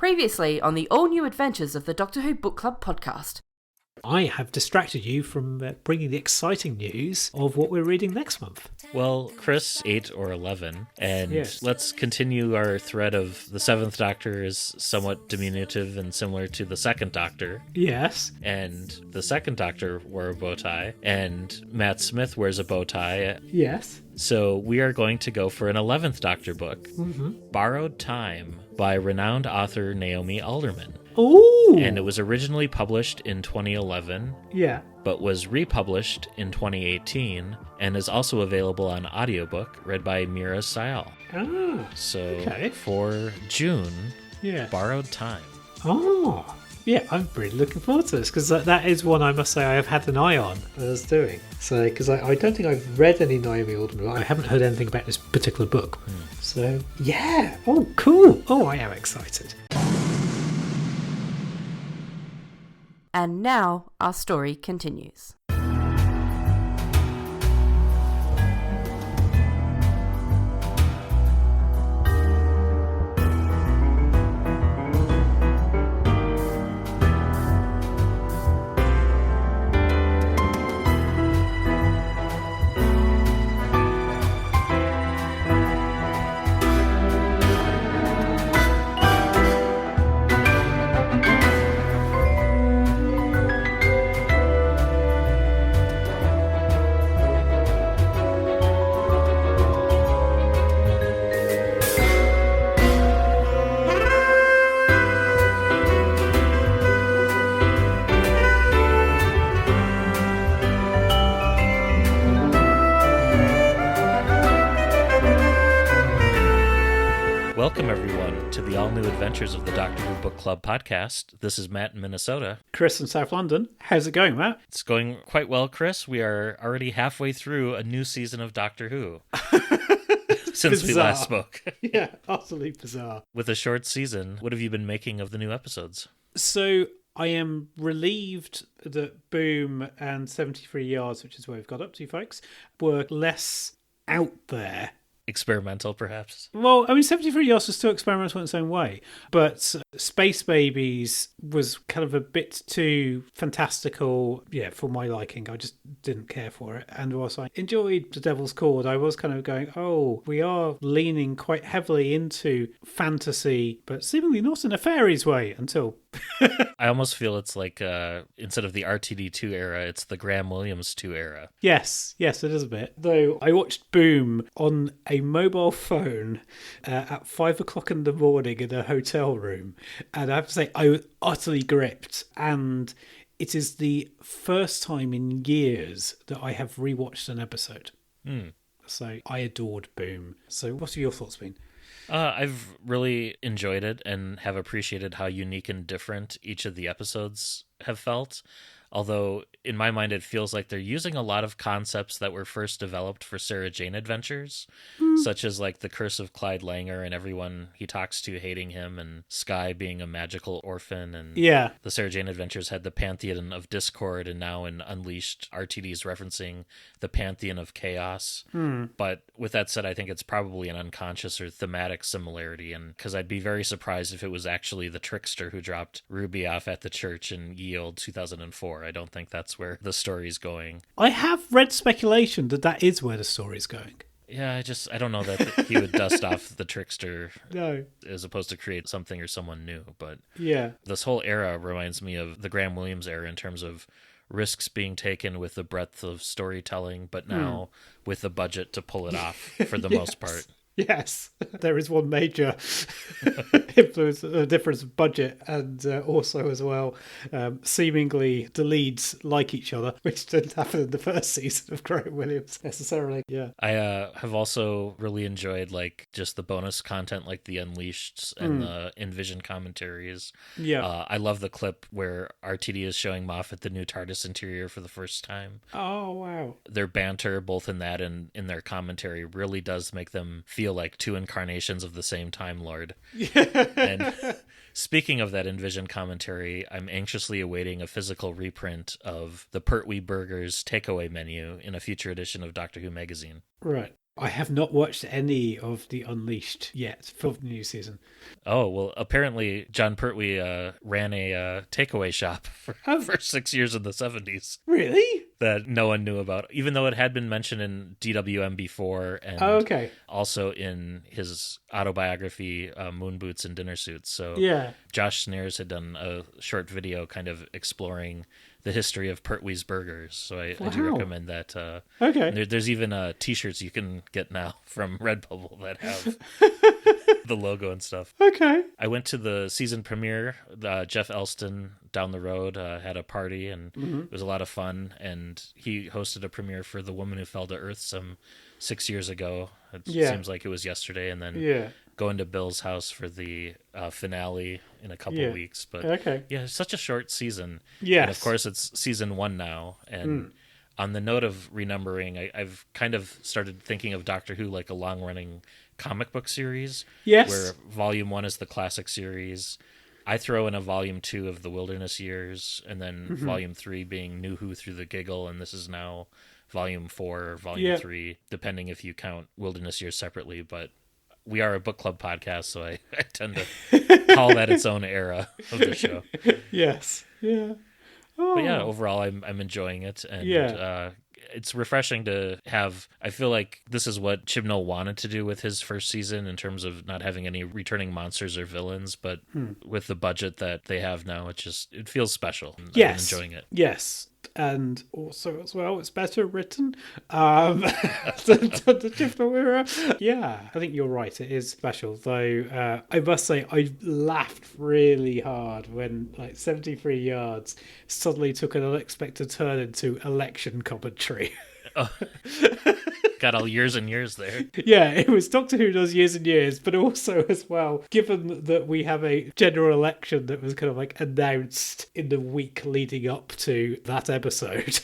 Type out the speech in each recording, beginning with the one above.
Previously on the all-new adventures of the Doctor Who Book Club podcast. I have distracted you from bringing the exciting news of what we're reading next month. Well, Chris, 8 or 11, and Yes. Let's continue our thread of the 7th Doctor is somewhat diminutive and similar to the 2nd Doctor, Yes. and the 2nd Doctor wore a bow tie, and Matt Smith wears a bow tie, Yes. so we are going to go for an 11th Doctor book, Borrowed Time, by renowned author Naomi Alderman. Ooh. And it was originally published in 2011, Yeah. but was republished in 2018 and is also available on audiobook read by Meera Syal. Ah. So Okay. for June, Yeah. Borrowed Time. Oh. Yeah, I'm really looking forward to this because that is one I must say I have had an eye on as I was doing. So, because I don't think I've read any Naomi Alderman. I haven't heard anything about this particular book. So, yeah. Oh, cool. Oh, I am excited. And now our story continues. Welcome, everyone, to the all-new adventures of the Doctor Who Book Club podcast. This is Matt in Minnesota. Chris in South London. How's it going, Matt? It's going quite well, Chris. We are already halfway through a new season of Doctor Who since we last spoke. Yeah, utterly bizarre. With a short season, what have you been making of the new episodes? So I am relieved that Boom and 73 Yards, which is where we've got up to, folks, were less out there. Experimental, perhaps? Well, I mean, 73 Yards was still experimental in its own way, but Space Babies was kind of a bit too fantastical, yeah, for my liking. I just didn't care for it. And whilst I enjoyed The Devil's Chord, I was kind of going, oh, we are leaning quite heavily into fantasy, but seemingly not in a fairies way until... I almost feel it's like, instead of the RTD2 era, it's the Graham Williams 2 era. Yes, it is a bit. Though I watched Boom on a mobile phone at 5 o'clock in the morning in a hotel room, and I have to say I was utterly gripped, and it is the first time in years that I have rewatched an episode. So I adored Boom. So what have your thoughts been? I've really enjoyed it and have appreciated how unique and different each of the episodes have felt. Although, in my mind, it feels like they're using a lot of concepts that were first developed for Sarah Jane Adventures, such as like the curse of Clyde Langer and everyone he talks to hating him, and Skye being a magical orphan, and Yeah. the Sarah Jane Adventures had the Pantheon of Discord, and now in Unleashed, RTD's referencing the Pantheon of Chaos. But with that said, I think it's probably an unconscious or thematic similarity, and because I'd be very surprised if it was actually the trickster who dropped Ruby off at the church in Ye Olde 2004. I don't think that's where the story's going. I have read speculation that is where the story's going. Yeah, I don't know that he would dust off the trickster No. as opposed to create something or someone new. But Yeah. this whole era reminds me of the Graham Williams era in terms of risks being taken with the breadth of storytelling, but now with the budget to pull it off for the most part. Yes, there is one major influence, difference of budget, and also as well, seemingly the leads like each other, which didn't happen in the first season of Graham Williams necessarily. Yeah, I have also really enjoyed like just the bonus content, like the Unleashed and the Envision commentaries. Yeah. I love the clip where RTD is showing Moffat the new TARDIS interior for the first time. Oh wow. Their banter, both in that and in their commentary, really does make them feel like two incarnations of the same Time Lord. And speaking of that Envision commentary, I'm anxiously awaiting a physical reprint of the Pertwee Burgers takeaway menu in a future edition of Doctor Who magazine. Right. I have not watched any of the Unleashed yet for the new season. Oh, well, apparently John Pertwee ran a takeaway shop for 6 years in the 70s Really? that no one knew about, even though it had been mentioned in DWM before and Okay. also in his autobiography, Moon Boots and Dinner Suits. So Yeah. Josh Snares had done a short video kind of exploring the history of Pertwee's Burgers. So I do Wow. recommend that. Okay. There's even T-shirts you can get now from Redbubble that have the logo and stuff. Okay. I went to the season premiere. Jeff Elston down the road had a party, and it was a lot of fun. And he hosted a premiere for The Woman Who Fell to Earth some 6 years ago. It seems like it was yesterday. And then going to Bill's house for the finale in a couple weeks. But yeah, it's such a short season. Yes. And of course, it's season 1 now. And on the note of renumbering, I've kind of started thinking of Doctor Who like a long-running comic book series. Yes. Where volume 1 is the classic series. I throw in a volume 2 of the Wilderness Years, and then volume 3 being New Who Through the Giggle, and this is now volume 4 or volume 3, depending if you count Wilderness Years separately. But we are a book club podcast, so I tend to call that its own era of the show. Yes. Yeah. Oh. But yeah, overall, I'm enjoying it, and it's refreshing to have. I feel like this is what Chibnall wanted to do with his first season in terms of not having any returning monsters or villains, but with the budget that they have now, it feels special. Yes. I'm enjoying it. Yes. And also, as well, it's better written than the Chibnall era. Yeah, I think you're right. It is special, though. I must say, I laughed really hard when 73 Yards suddenly took an unexpected turn into election commentary. Got all years and years there. Yeah, it was Doctor Who does years and years, but also as well, given that we have a general election that was kind of announced in the week leading up to that episode.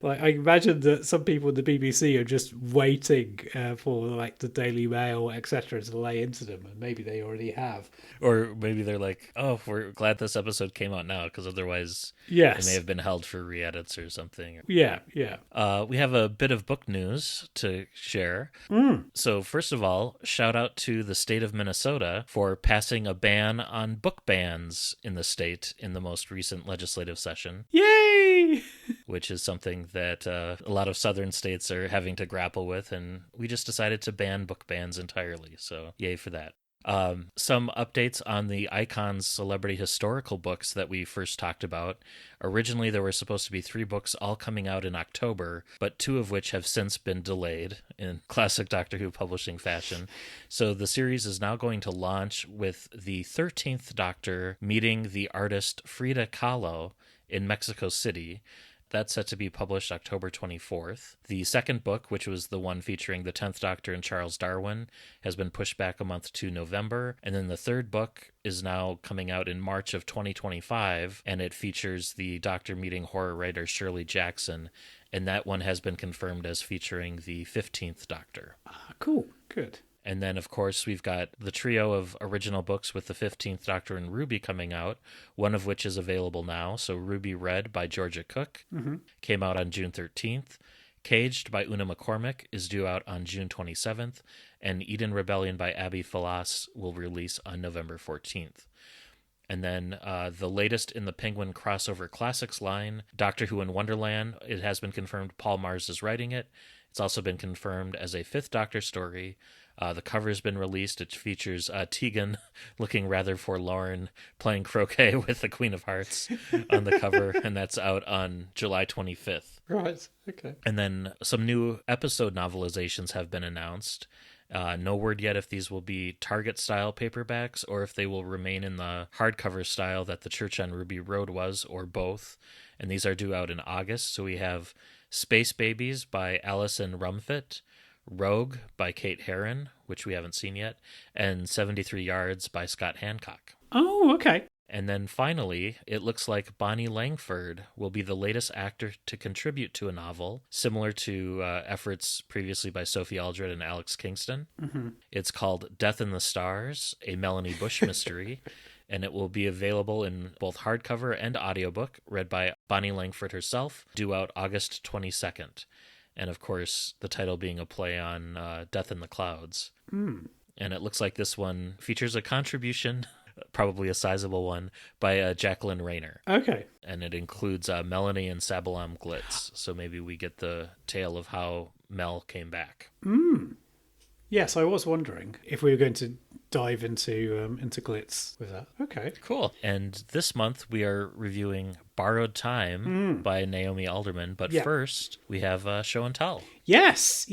I imagine that some people in the BBC are just waiting for the Daily Mail, etc., to lay into them, and maybe they already have. Or maybe they're like, oh, we're glad this episode came out now, because otherwise it may have been held for re-edits or something. Yeah. We have a bit of book news to share. So first of all, shout out to the state of Minnesota for passing a ban on book bans in the state in the most recent legislative session. Yay! Which is something that a lot of southern states are having to grapple with, and we just decided to ban book bans entirely, so yay for that. Some updates on the Icons celebrity historical books that we first talked about. Originally, there were supposed to be 3 books all coming out in October, but 2 of which have since been delayed in classic Doctor Who publishing fashion. So the series is now going to launch with the 13th Doctor meeting the artist Frida Kahlo in Mexico City. That's set to be published October 24th. The second book, which was the one featuring the 10th Doctor and Charles Darwin, has been pushed back a month to November. And then the third book is now coming out in March of 2025, and it features the Doctor meeting horror writer Shirley Jackson. And that one has been confirmed as featuring the 15th Doctor. Cool. Good. And then, of course, we've got the trio of original books with the 15th Doctor and Ruby coming out, one of which is available now. So Ruby Red by Georgia Cook came out on June 13th. Caged by Una McCormick is due out on June 27th. And Eden Rebellion by Abby Falas will release on November 14th. And then the latest in the Penguin crossover classics line, Doctor Who in Wonderland, it has been confirmed Paul Mars is writing it. It's also been confirmed as a 5th Doctor story. The cover's been released. It features Tegan looking rather forlorn, playing croquet with the Queen of Hearts on the cover, and that's out on July 25th. Right, okay. And then some new episode novelizations have been announced. No word yet if these will be Target-style paperbacks or if they will remain in the hardcover style that the Church on Ruby Road was, or both. And these are due out in August. So we have Space Babies by Alison Rumfitt, Rogue by Kate Herron, which we haven't seen yet, and 73 Yards by Scott Hancock. Oh, okay. And then finally, it looks like Bonnie Langford will be the latest actor to contribute to a novel, similar to efforts previously by Sophie Aldred and Alex Kingston. It's called Death in the Stars, a Melanie Bush mystery, and it will be available in both hardcover and audiobook, read by Bonnie Langford herself, due out August 22nd. And of course, the title being a play on Death in the Clouds. Mm. And it looks like this one features a contribution, probably a sizable one, by Jacqueline Rayner. Okay. And it includes Melanie and Sabalam Glitz. So maybe we get the tale of how Mel came back. Yes, I was wondering if we were going to dive into Glitz with that. Okay. Cool. And this month we are reviewing Borrowed Time by Naomi Alderman. But first, we have Show and Tell. Yes.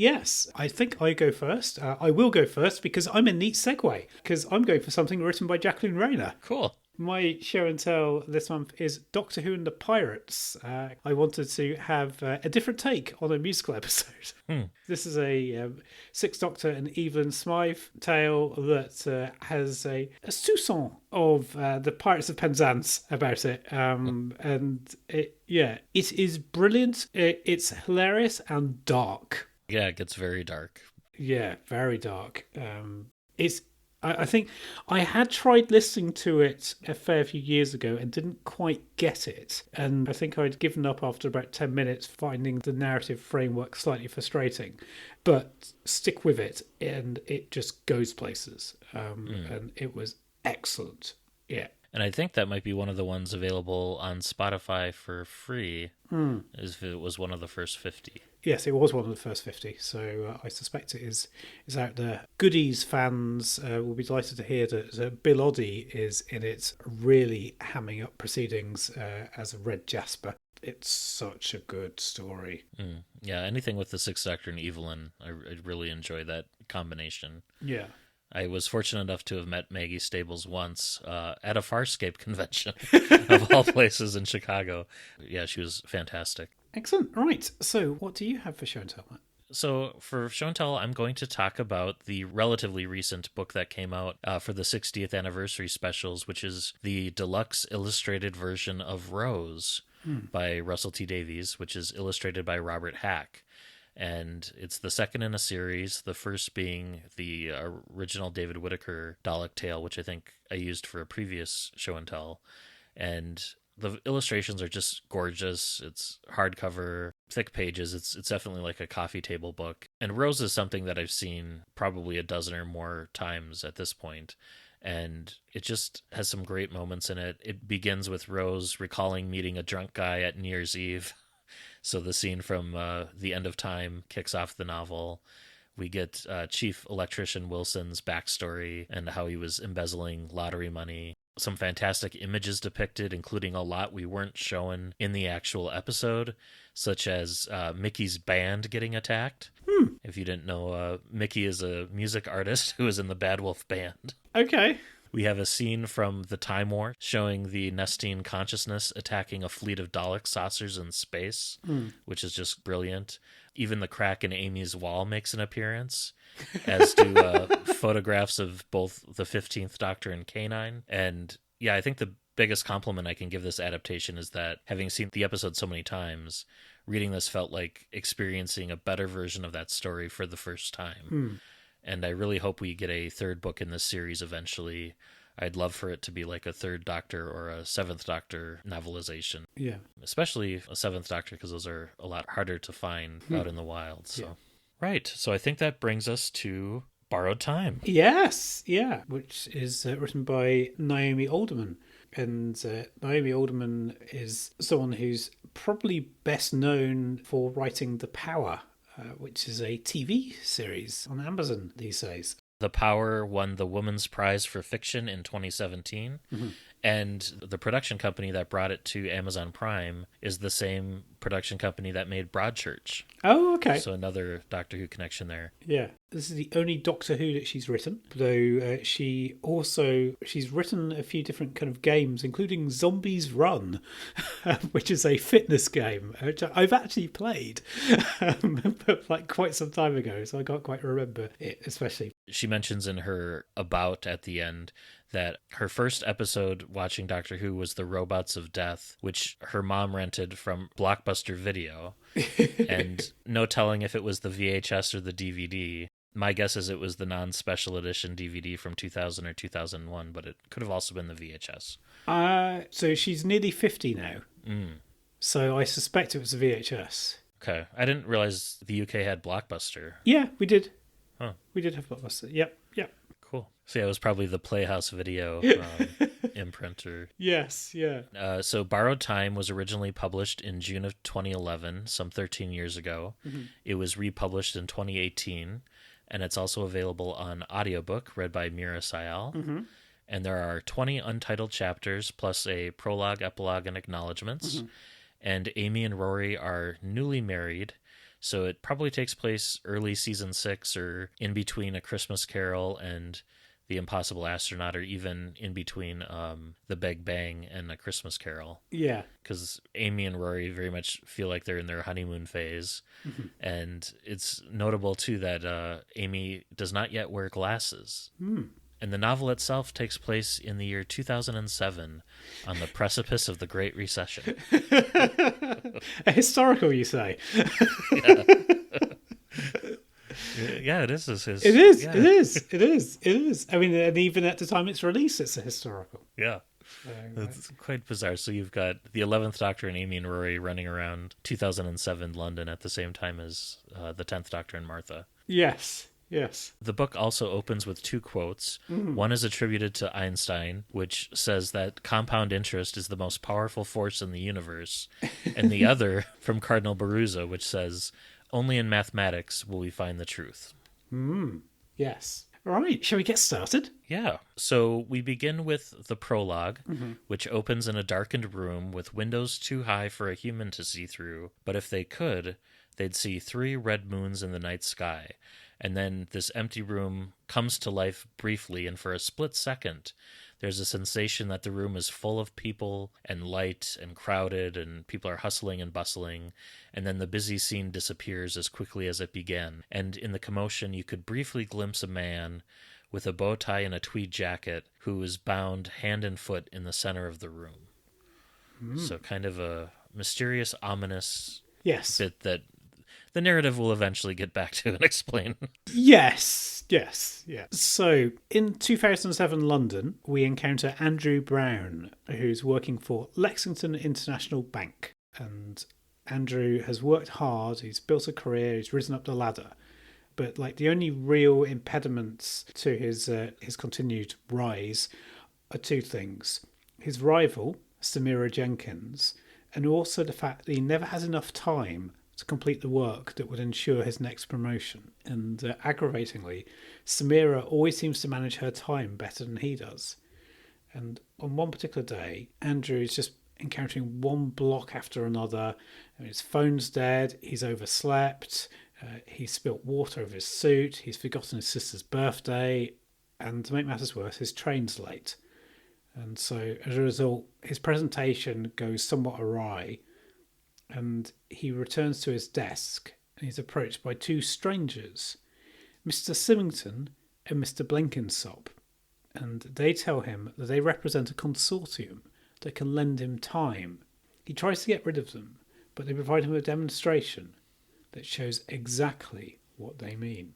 I think I go first. I will go first because I'm a neat segue, because I'm going for something written by Jacqueline Rayner. Cool. My show and tell this month is Doctor Who and the Pirates. I wanted to have a different take on a musical episode. This is a Sixth Doctor and Evelyn Smythe tale that has a soupçon of the Pirates of Penzance about it. And it is brilliant. It's hilarious and dark. Yeah, it gets very dark. Yeah, very dark. I think I had tried listening to it a fair few years ago and didn't quite get it. And I think I'd given up after about 10 minutes, finding the narrative framework slightly frustrating. But stick with it, and it just goes places. And it was excellent. Yeah. And I think that might be one of the ones available on Spotify for free, if it was one of the first 50. Yes, it was one of the first 50, so I suspect it is out there. Goodies fans will be delighted to hear that Bill Oddie is in it, really hamming up proceedings as a Red Jasper. It's such a good story. Yeah, anything with the Sixth Doctor and Evelyn, I really enjoy that combination. Yeah. I was fortunate enough to have met Maggie Stables once at a Farscape convention, of all places in Chicago. Yeah, she was fantastic. Excellent. Right. So what do you have for show and tell, Matt? So for show and tell, I'm going to talk about the relatively recent book that came out for the 60th anniversary specials, which is the deluxe illustrated version of Rose by Russell T. Davies, which is illustrated by Robert Hack. And it's the second in a series, the first being the original David Whittaker Dalek tale, which I think I used for a previous show and tell. And the illustrations are just gorgeous. It's hardcover, thick pages. It's definitely like a coffee table book. And Rose is something that I've seen probably a dozen or more times at this point. And it just has some great moments in it. It begins with Rose recalling meeting a drunk guy at New Year's Eve. So the scene from The End of Time kicks off the novel. We get Chief Electrician Wilson's backstory and how he was embezzling lottery money. Some fantastic images depicted, including a lot we weren't shown in the actual episode, such as Mickey's band getting attacked. If you didn't know, Mickey is a music artist who is in the Bad Wolf Band. Okay. We have a scene from the Time War showing the Nestine consciousness attacking a fleet of Dalek saucers in space, which is just brilliant. Even the crack in Amy's wall makes an appearance, as do photographs of both the 15th Doctor and K9. And yeah, I think the biggest compliment I can give this adaptation is that, having seen the episode so many times, reading this felt like experiencing a better version of that story for the first time. And I really hope we get a third book in this series eventually. I'd love for it to be like a third Doctor or a seventh Doctor novelization. Yeah. Especially a seventh Doctor, because those are a lot harder to find out in the wild. So. Yeah. Right. So I think that brings us to Borrowed Time. Yes. Yeah. Which is written by Naomi Alderman. And Naomi Alderman is someone who's probably best known for writing The Power, which is a TV series on Amazon these days. The Power won the Women's Prize for Fiction in 2017. And the production company that brought it to Amazon Prime is the same production company that made Broadchurch. Oh, okay. So another Doctor Who connection there. Yeah. This is the only Doctor Who that she's written, though she's written a few different kind of games, including Zombies Run, which is a fitness game, which I've actually played, but like quite some time ago, so I can't quite remember it, especially. She mentions in her about at the end that her first episode watching Doctor Who was The Robots of Death, which her mom rented from Blockbuster Video, and no telling if it was the VHS or the DVD. My guess is it was the non-special edition DVD from 2000 or 2001, but it could have also been the VHS. So she's nearly 50 now. So I suspect it was the VHS. Okay. I didn't realize the UK had Blockbuster. Yeah, we did. Huh. We did have Blockbuster. Yep. Cool. So yeah, it was probably the Playhouse Video imprint. Yes, yeah. So Borrowed Time was originally published in June of 2011, some 13 years ago. Mm-hmm. It was republished in 2018, and it's also available on audiobook, read by Meera Syal. Mm-hmm. And there are 20 untitled chapters, plus a prologue, epilogue, and acknowledgments. Mm-hmm. And Amy and Rory are newly married, so it probably takes place early season 6 or in between A Christmas Carol and The Impossible Astronaut, or even in between The Big Bang and A Christmas Carol. Yeah. Because Amy and Rory very much feel like they're in their honeymoon phase. Mm-hmm. And it's notable, too, that Amy does not yet wear glasses. And the novel itself takes place in the year 2007 on the precipice of the Great Recession. A historical, you say? Yeah, it is. It is. Yeah. It is. It is. It is. I mean, and even at the time it's released, it's a historical. Yeah. It's quite bizarre. So you've got the 11th Doctor and Amy and Rory running around 2007 London at the same time as the 10th Doctor and Martha. Yes. Yes. The book also opens with 2 quotes. One is attributed to Einstein, which says that compound interest is the most powerful force in the universe. And the other from Cardinal Baruzza, which says, "Only in mathematics will we find the truth." Yes. Right. Shall we get started? Yeah. So we begin with the prologue, which opens in a darkened room with windows too high for a human to see through. But if they could, they'd see 3 red moons in the night sky. And then this empty room comes to life briefly, and for a split second, there's a sensation that the room is full of people and light and crowded, and people are hustling and bustling. And then the busy scene disappears as quickly as it began. And in the commotion, you could briefly glimpse a man with a bow tie and a tweed jacket who is bound hand and foot in the center of the room. So kind of a mysterious, ominous bit that the narrative will eventually get back to and explain. Yes. So, in 2007 London, we encounter Andrew Brown, who's working for Lexington International Bank. And Andrew has worked hard, he's built a career, he's risen up the ladder. But like the only real impediments to his continued rise are 2 things. His rival, Samira Jenkins, and also the fact that he never has enough time to complete the work that would ensure his next promotion. And aggravatingly, Samira always seems to manage her time better than he does. And on one particular day, Andrew is just encountering one block after another. I mean, his phone's dead, he's overslept, he's spilt water over his suit, he's forgotten his sister's birthday, and to make matters worse, his train's late. And so as a result, his presentation goes somewhat awry, and he returns to his desk and he's approached by 2 strangers, Mr. Symington and Mr. Blenkinsop. And they tell him that they represent a consortium that can lend him time. He tries to get rid of them, but they provide him a demonstration that shows exactly what they mean.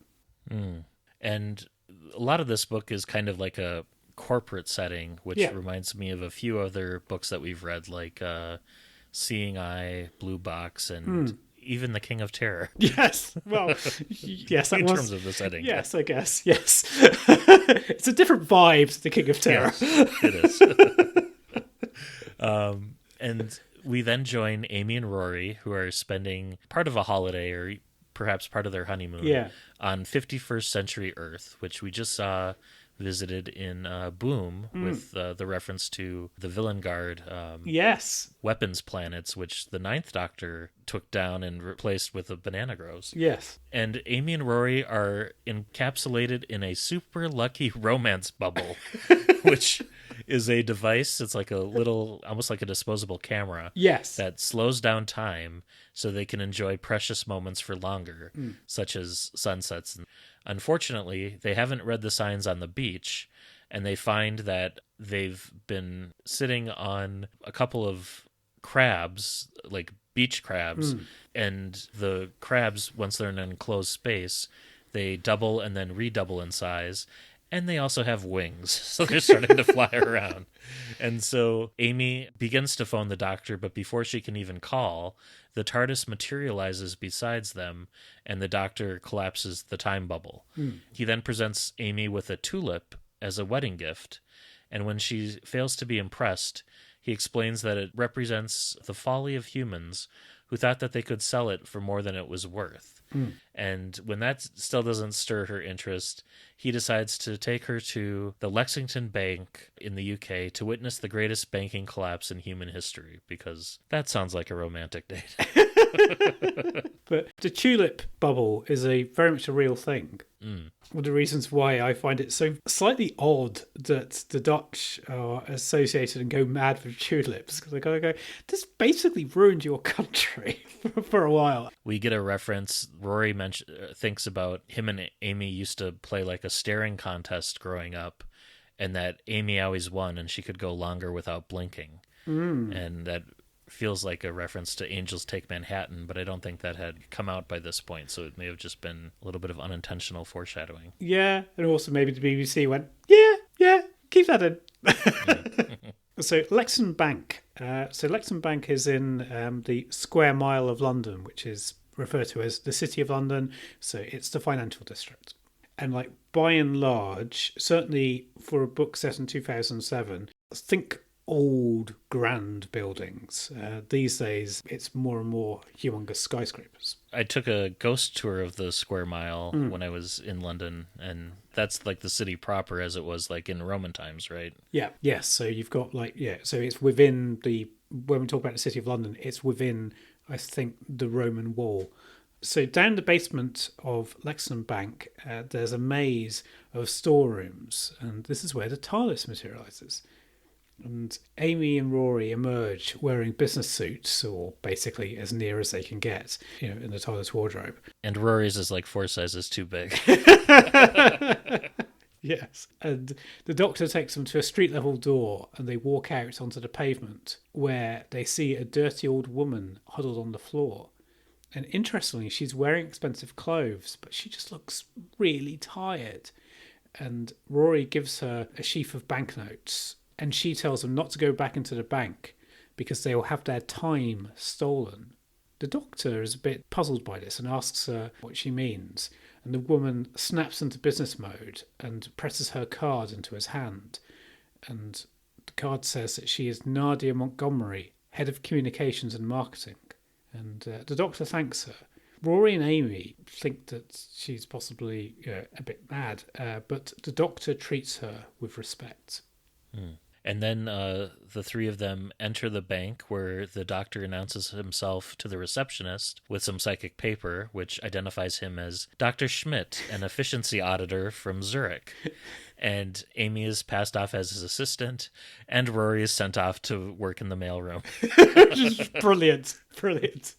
And a lot of this book is kind of like a corporate setting, which reminds me of a few other books that we've read, like Seeing Eye, Blue Box, and even The King of Terror. Yes, well, yes, in terms of the setting. Yes, I guess, yes. It's a different vibe to The King of Terror. Yes, it is. And we then join Amy and Rory, who are spending part of a holiday, or perhaps part of their honeymoon, on 51st Century Earth, which we just saw visited in Boom with the reference to the Villain Guard weapons planets, which the 9th Doctor took down and replaced with the banana groves. Yes. And Amy and Rory are encapsulated in a super lucky romance bubble, which is a device. It's like a little, almost like a disposable camera. Yes. That slows down time so they can enjoy precious moments for longer, such as sunsets. Unfortunately, they haven't read the signs on the beach, and they find that they've been sitting on a couple of crabs, like beach crabs, and the crabs, once they're in an enclosed space, they double and then redouble in size, And they also have wings, so they're starting to fly around. And so Amy begins to phone the doctor, but before she can even call, the TARDIS materializes besides them, and the doctor collapses the time bubble. He then presents Amy with a tulip as a wedding gift, and when she fails to be impressed, he explains that it represents the folly of humans who thought that they could sell it for more than it was worth. And when that still doesn't stir her interest, he decides to take her to the Lexington Bank in the UK to witness the greatest banking collapse in human history, because that sounds like a romantic date. But the tulip bubble is very much a real thing. One of the reasons why I find it so slightly odd that the Dutch are associated and go mad with tulips, because I go, this basically ruined your country for a while. We get a reference. Rory thinks about him and Amy used to play like a staring contest growing up, and that Amy always won and she could go longer without blinking. And that feels like a reference to Angels Take Manhattan, but I don't think that had come out by this point, so it may have just been a little bit of unintentional foreshadowing. Yeah, and also maybe the BBC went, yeah, keep that in. So Lexington Bank. Lexington Bank is in the square mile of London, which is referred to as the City of London, so it's the financial district. And like by and large, certainly for a book set in 2007, think old grand buildings. These days it's more and more humongous skyscrapers. I took a ghost tour of the square mile when I was in London, and that's like the city proper as it was like in Roman times, right? Yes, so you've got so it's within when we talk about the City of London, it's within, I think, the Roman wall. So down the basement of Lexington Bank, there's a maze of storerooms, and this is where the TARDIS materializes. And Amy and Rory emerge wearing business suits, or basically as near as they can get, in the TARDIS wardrobe. And Rory's is like 4 sizes too big. Yes. And the Doctor takes them to a street-level door, and they walk out onto the pavement, where they see a dirty old woman huddled on the floor. And interestingly, she's wearing expensive clothes, but she just looks really tired. And Rory gives her a sheaf of banknotes, and she tells them not to go back into the bank because they will have their time stolen. The Doctor is a bit puzzled by this and asks her what she means, and the woman snaps into business mode and presses her card into his hand. And the card says that she is Nadia Montgomery, Head of Communications and Marketing. And the Doctor thanks her. Rory and Amy think that she's possibly a bit mad, but the Doctor treats her with respect. And then the three of them enter the bank, where the Doctor announces himself to the receptionist with some psychic paper, which identifies him as Dr. Schmidt, an efficiency auditor from Zurich. And Amy is passed off as his assistant, and Rory is sent off to work in the mailroom. Brilliant.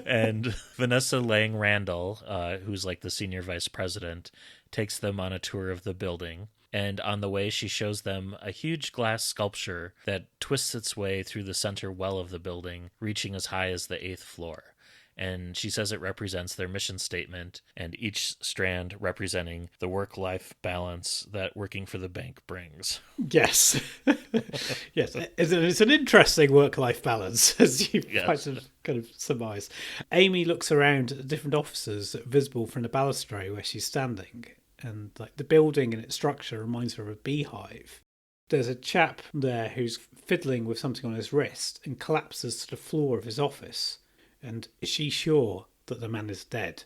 And Vanessa Lang Randall, who's like the senior vice president, takes them on a tour of the building. And on the way, she shows them a huge glass sculpture that twists its way through the center well of the building, reaching as high as the 8th floor. And she says it represents their mission statement, and each strand representing the work-life balance that working for the bank brings. Yes. Yes, it's an interesting work-life balance, as you might have kind of surmised. Amy looks around at the different offices visible from the balustrade where she's standing, and like the building and its structure reminds her of a beehive. There's a chap there who's fiddling with something on his wrist and collapses to the floor of his office. And is she sure that the man is dead?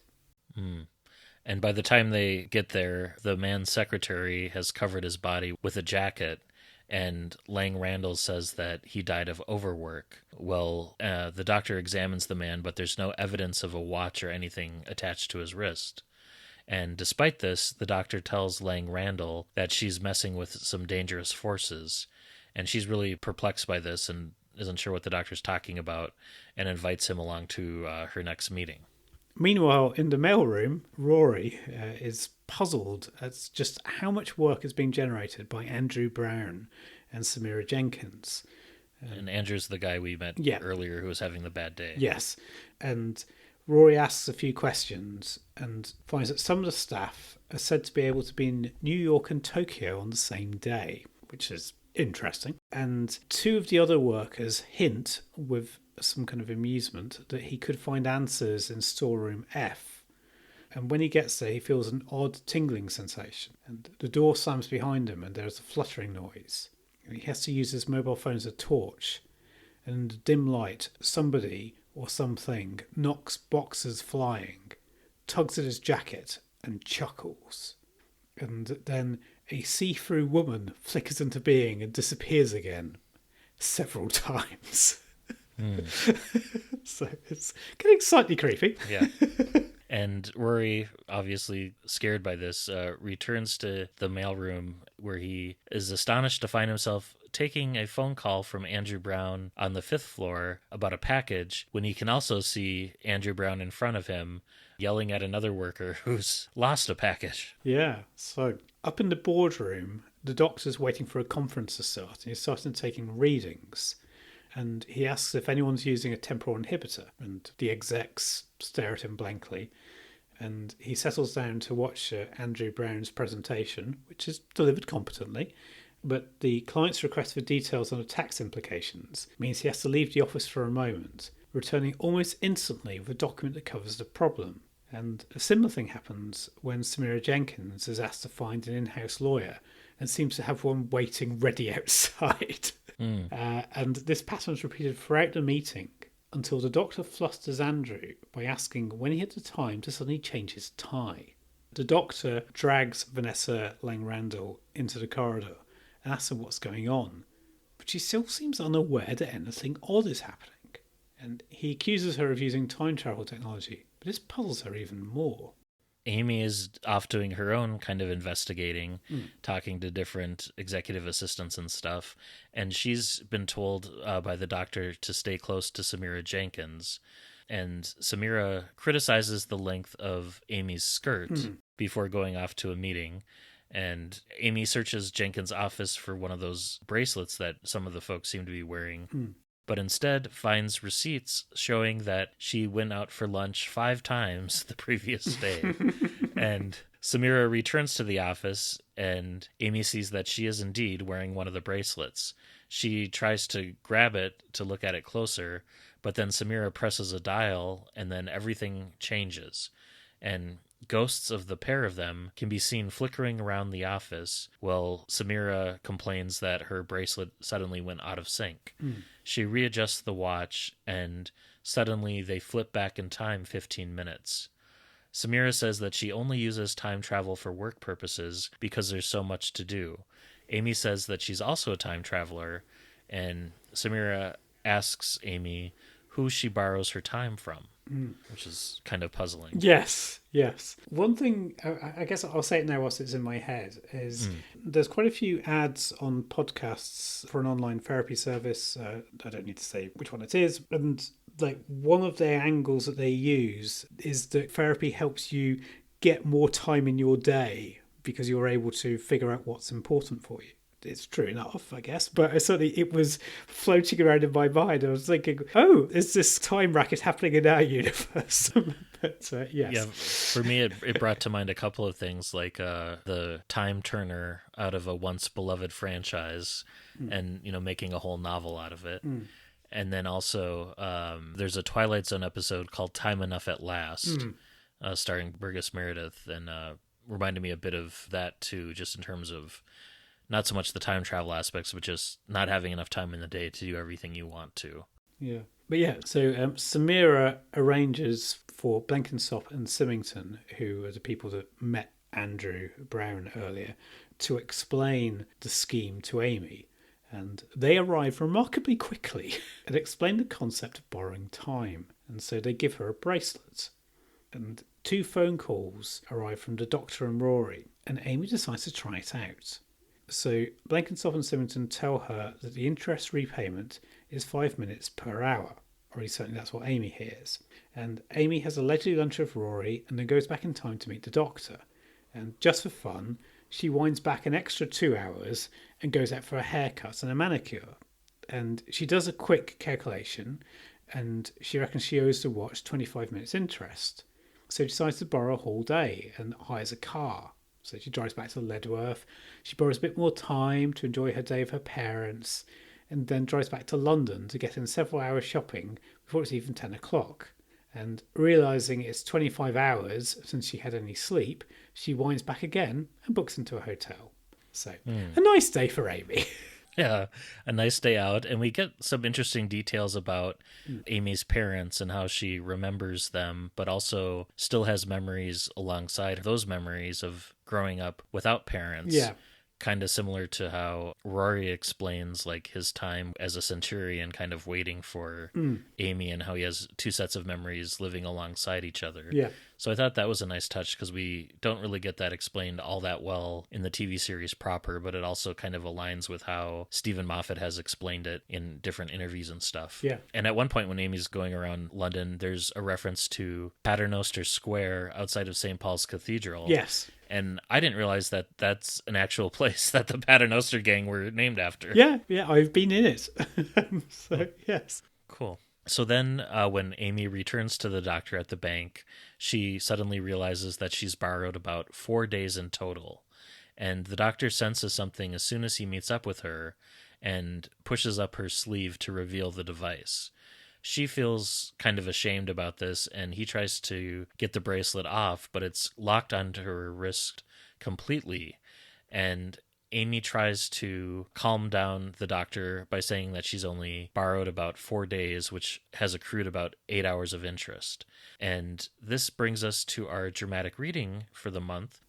And by the time they get there, the man's secretary has covered his body with a jacket, and Lang Randall says that he died of overwork. Well, the Doctor examines the man, but there's no evidence of a watch or anything attached to his wrist. And despite this, the Doctor tells Lang Randall that she's messing with some dangerous forces, and she's really perplexed by this and isn't sure what the Doctor's talking about, and invites him along to her next meeting. Meanwhile, in the mailroom, Rory is puzzled at just how much work is being generated by Andrew Brown and Samira Jenkins. And Andrew's the guy we met earlier who was having the bad day. Yes. And Rory asks a few questions and finds that some of the staff are said to be able to be in New York and Tokyo on the same day, which is interesting. And two of the other workers hint, with some kind of amusement, that he could find answers in storeroom F. And when he gets there, he feels an odd tingling sensation. And the door slams behind him and there's a fluttering noise. And he has to use his mobile phone as a torch. And in the dim light, somebody or something knocks boxes flying, tugs at his jacket and chuckles. And then a see-through woman flickers into being and disappears again several times. So it's getting slightly creepy. Yeah. And Rory, obviously scared by this, returns to the mailroom where he is astonished to find himself taking a phone call from Andrew Brown on the 5th floor about a package, when he can also see Andrew Brown in front of him yelling at another worker who's lost a package. Yeah, so up in the boardroom, the doctor's waiting for a conference to start, and he's starting taking readings. And he asks if anyone's using a temporal inhibitor, and the execs stare at him blankly. And he settles down to watch Andrew Brown's presentation, which is delivered competently. But the client's request for details on the tax implications means he has to leave the office for a moment, returning almost instantly with a document that covers the problem. And a similar thing happens when Meera Jenkins is asked to find an in-house lawyer and seems to have one waiting ready outside. And this pattern is repeated throughout the meeting until the doctor flusters Andrew by asking when he had the time to suddenly change his tie. The doctor drags Vanessa Lang-Randall into the corridor and asks her what's going on, but she still seems unaware that anything odd is happening. And he accuses her of using time travel technology, but this puzzles her even more. Amy is off doing her own kind of investigating, talking to different executive assistants and stuff. And she's been told by the doctor to stay close to Meera Jenkins. And Meera criticizes the length of Amy's skirt before going off to a meeting. And Amy searches Jenkins' office for one of those bracelets that some of the folks seem to be wearing. But instead finds receipts showing that she went out for lunch 5 times the previous day. And Meera returns to the office, and Amy sees that she is indeed wearing one of the bracelets. She tries to grab it to look at it closer, but then Meera presses a dial, and then everything changes. And ghosts of the pair of them can be seen flickering around the office, while Meera complains that her bracelet suddenly went out of sync. She readjusts the watch, and suddenly they flip back in time 15 minutes. Meera says that she only uses time travel for work purposes because there's so much to do. Amy says that she's also a time traveler, and Meera asks Amy who she borrows her time from, which is kind of puzzling. Yes. One thing, I guess I'll say it now whilst it's in my head, is there's quite a few ads on podcasts for an online therapy service. I don't need to say which one it is. And like one of their angles that they use is that therapy helps you get more time in your day because you're able to figure out what's important for you. It's true enough, I guess, but certainly it was floating around in my mind. I was thinking, oh, is this time racket happening in our universe? But yes. Yeah, for me, it brought to mind a couple of things, like the time turner out of a once beloved franchise and, making a whole novel out of it. And then also there's a Twilight Zone episode called Time Enough at Last, starring Burgess Meredith, and reminded me a bit of that too, just in terms of not so much the time travel aspects, but just not having enough time in the day to do everything you want to. Yeah. But yeah, so Meera arranges for Blenkinsop and Symington, who are the people that met Andrew Brown earlier, to explain the scheme to Amy. And they arrive remarkably quickly and explain the concept of borrowing time. And so they give her a bracelet. And 2 phone calls arrive from the Doctor and Rory, and Amy decides to try it out. So Blenkinsop and Symington tell her that the interest repayment is 5 minutes per hour, or at least certainly that's what Amy hears. And Amy has a leisurely lunch with Rory and then goes back in time to meet the Doctor. And just for fun, she winds back an extra 2 hours and goes out for a haircut and a manicure. And she does a quick calculation, and she reckons she owes the watch 25 minutes interest. So she decides to borrow a whole day and hires a car. So she drives back to Ledworth. She borrows a bit more time to enjoy her day with her parents, and then drives back to London to get in several hours shopping before it's even 10 o'clock. And realising it's 25 hours since she had any sleep, she winds back again and books into a hotel. So, a nice day for Amy. Yeah, a nice day out. And we get some interesting details about Amy's parents and how she remembers them, but also still has memories alongside those memories of growing up without parents. Yeah. Kind of similar to how Rory explains like his time as a centurion kind of waiting for Amy, and how he has two sets of memories living alongside each other. Yeah. So I thought that was a nice touch, because we don't really get that explained all that well in the TV series proper, but it also kind of aligns with how Stephen Moffat has explained it in different interviews and stuff. Yeah. And at one point when Amy's going around London, there's a reference to Paternoster Square outside of St. Paul's Cathedral. Yes. And I didn't realize that that's an actual place that the Paternoster gang were named after. Yeah, I've been in it. So, yes. Cool. So then when Amy returns to the doctor at the bank, she suddenly realizes that she's borrowed about 4 days in total. And the doctor senses something as soon as he meets up with her and pushes up her sleeve to reveal the device. She feels kind of ashamed about this, and he tries to get the bracelet off, but it's locked onto her wrist completely. And Amy tries to calm down the doctor by saying that she's only borrowed about 4 days, which has accrued about 8 hours of interest. And this brings us to our dramatic reading for the month,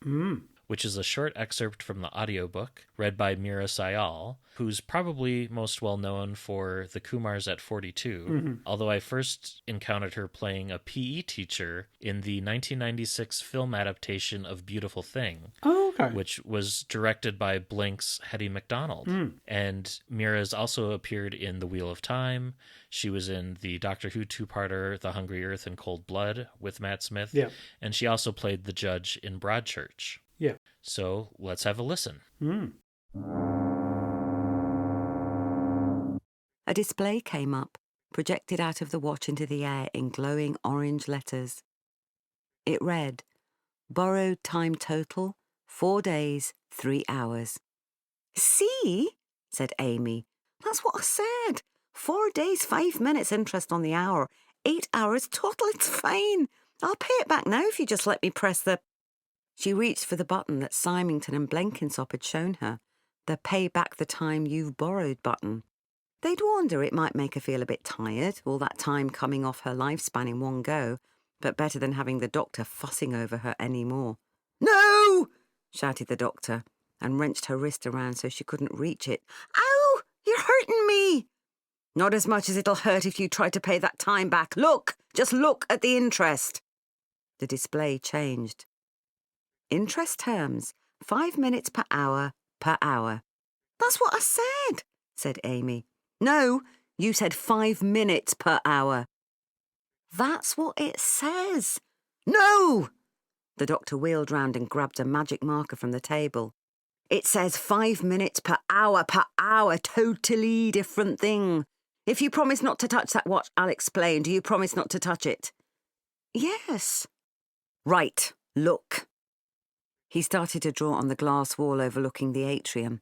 which is a short excerpt from the audiobook read by Meera Syal, who's probably most well known for The Kumars at 42, although I first encountered her playing a PE teacher in the 1996 film adaptation of Beautiful Thing, which was directed by Blink's Hetty MacDonald. And Meera's also appeared in The Wheel of Time. She was in the Doctor Who two-parter The Hungry Earth and Cold Blood with Matt Smith, and she also played the judge in Broadchurch. Yeah. So let's have a listen. A display came up, projected out of the watch into the air in glowing orange letters. It read, "Borrowed time total, 4 days, 3 hours." "See?" said Amy. "That's what I said. 4 days, 5 minutes interest on the hour. 8 hours total, it's fine. I'll pay it back now if you just let me press the..." She reached for the button that Symington and Blenkinsop had shown her, the pay back the time you've borrowed button. They'd warned her it might make her feel a bit tired, all that time coming off her lifespan in one go, but better than having the doctor fussing over her any more. "No!" shouted the doctor, and wrenched her wrist around so she couldn't reach it. "Ow! You're hurting me!" "Not as much as it'll hurt if you try to pay that time back. Look! Just look at the interest." The display changed. "Interest terms, 5 minutes per hour per hour." "That's what I said," Amy. "No, you said 5 minutes per hour." "That's what it says." "No!" The doctor wheeled round and grabbed a magic marker from the table. "It says 5 minutes per hour, totally different thing. If you promise not to touch that watch, I'll explain. Do you promise not to touch it?" "Yes." "Right, look." He started to draw on the glass wall overlooking the atrium.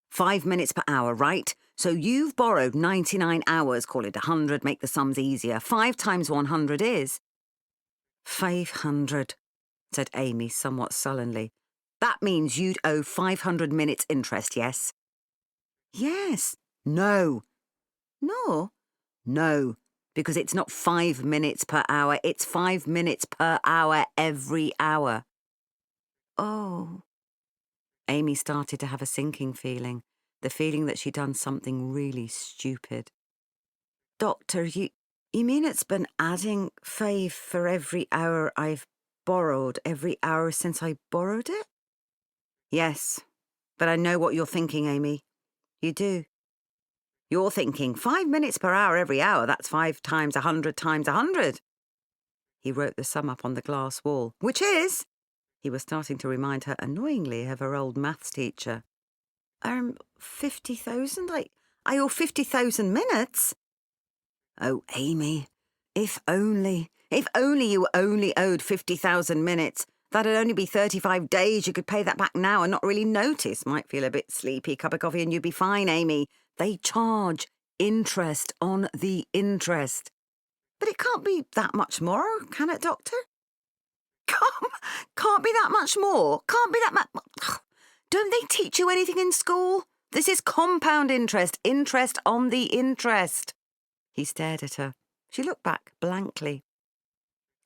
5 minutes per hour, right? So you've borrowed 99 hours, call it 100, make the sums easier. 5 times 100 is... 500, said Amy somewhat sullenly. "That means you'd owe 500 minutes interest, yes?" "Yes." "No." "No?" "No, because it's not 5 minutes per hour, it's 5 minutes per hour every hour." "Oh." Amy started to have a sinking feeling, the feeling that she'd done something really stupid. "Doctor, you mean it's been adding 5 for every hour I've borrowed, every hour since I borrowed it?" "Yes, but I know what you're thinking, Amy. You do. You're thinking 5 minutes per hour every hour, that's 5 times 100 times 100. He wrote the sum up on the glass wall, which is... He was starting to remind her annoyingly of her old maths teacher. 50,000? I owe 50,000 minutes." Oh, Amy, if only you only owed 50,000 minutes. That'd only be 35 days. You could pay that back now and not really notice. Might feel a bit sleepy, cup of coffee and you'd be fine, Amy. They charge interest on the interest. But it can't be that much more, can it, Doctor? Can't be that much more. Can't be that much. Don't they teach you anything in school? This is compound interest. Interest on the interest. He stared at her. She looked back blankly.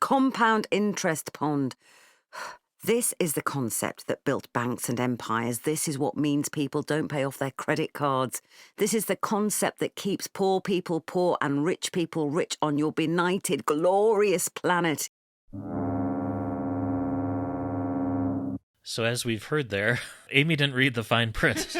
Compound interest pond. This is the concept that built banks and empires. This is what means people don't pay off their credit cards. This is the concept that keeps poor people poor and rich people rich on your benighted, glorious planet. So as we've heard there, Amy didn't read the fine print.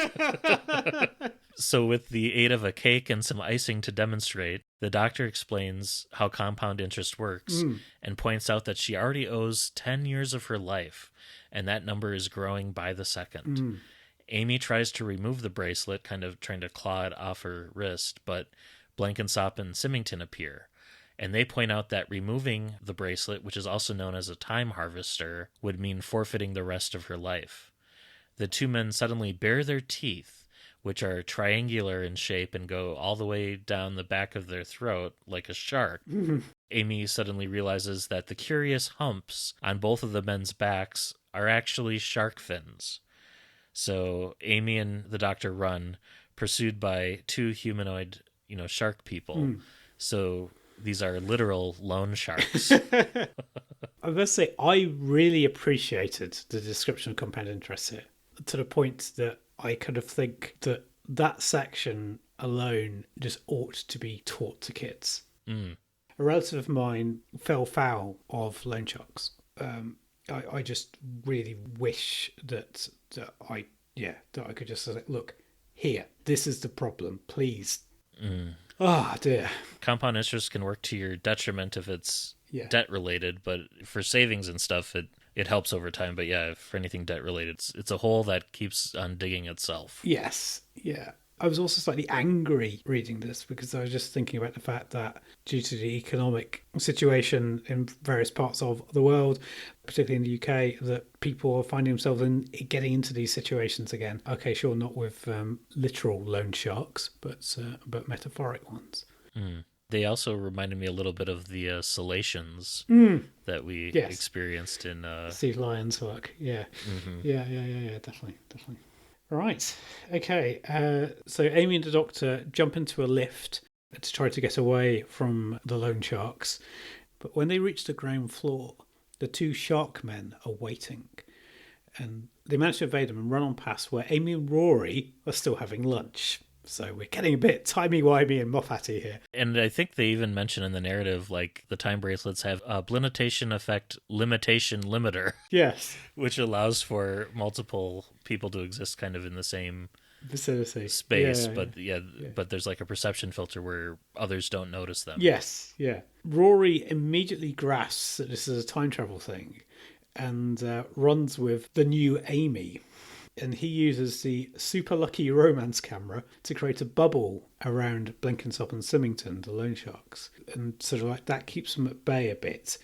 So with the aid of a cake and some icing to demonstrate, the doctor explains how compound interest works and points out that she already owes 10 years of her life, and that number is growing by the second. Amy tries to remove the bracelet, kind of trying to claw it off her wrist, but Blenkinsop and Symington appear. And they point out that removing the bracelet, which is also known as a time harvester, would mean forfeiting the rest of her life. The two men suddenly bare their teeth, which are triangular in shape and go all the way down the back of their throat like a shark. Amy suddenly realizes that the curious humps on both of the men's backs are actually shark fins. So Amy and the doctor run, pursued by two humanoid, shark people. So these are literal loan sharks. I must say, I really appreciated the description of compound interest here, to the point that I kind of think that section alone just ought to be taught to kids. A relative of mine fell foul of loan sharks. I just really wish that I could just say, look, here, this is the problem, please. Oh, dear. Compound interest can work to your detriment if it's debt related, but for savings and stuff, it helps over time. But yeah, for anything debt related, it's a hole that keeps on digging itself. Yes, yeah. I was also slightly angry reading this because I was just thinking about the fact that due to the economic situation in various parts of the world, particularly in the UK, that people are finding themselves getting into these situations again. Okay, sure, not with literal loan sharks, but metaphoric ones. They also reminded me a little bit of the Salations that we experienced in Steve Lyon's work. Yeah. Yeah, definitely. Right. Okay. So Amy and the doctor jump into a lift to try to get away from the loan sharks. But when they reach the ground floor, the two shark men are waiting. And they manage to evade them and run on past where Amy and Rory are still having lunch. So we're getting a bit timey-wimey and Moffatty here. And I think they even mention in the narrative, like, the time bracelets have a blinitation effect limitation limiter. Yes. Which allows for multiple people to exist kind of in the same vicinity space. But there's like a perception filter where others don't notice them. Yes, yeah. Rory immediately grasps that this is a time travel thing and runs with the new Amy. And he uses the super lucky romance camera to create a bubble around Blenkinsop and Symington, the loan sharks. And sort of like that keeps them at bay a bit.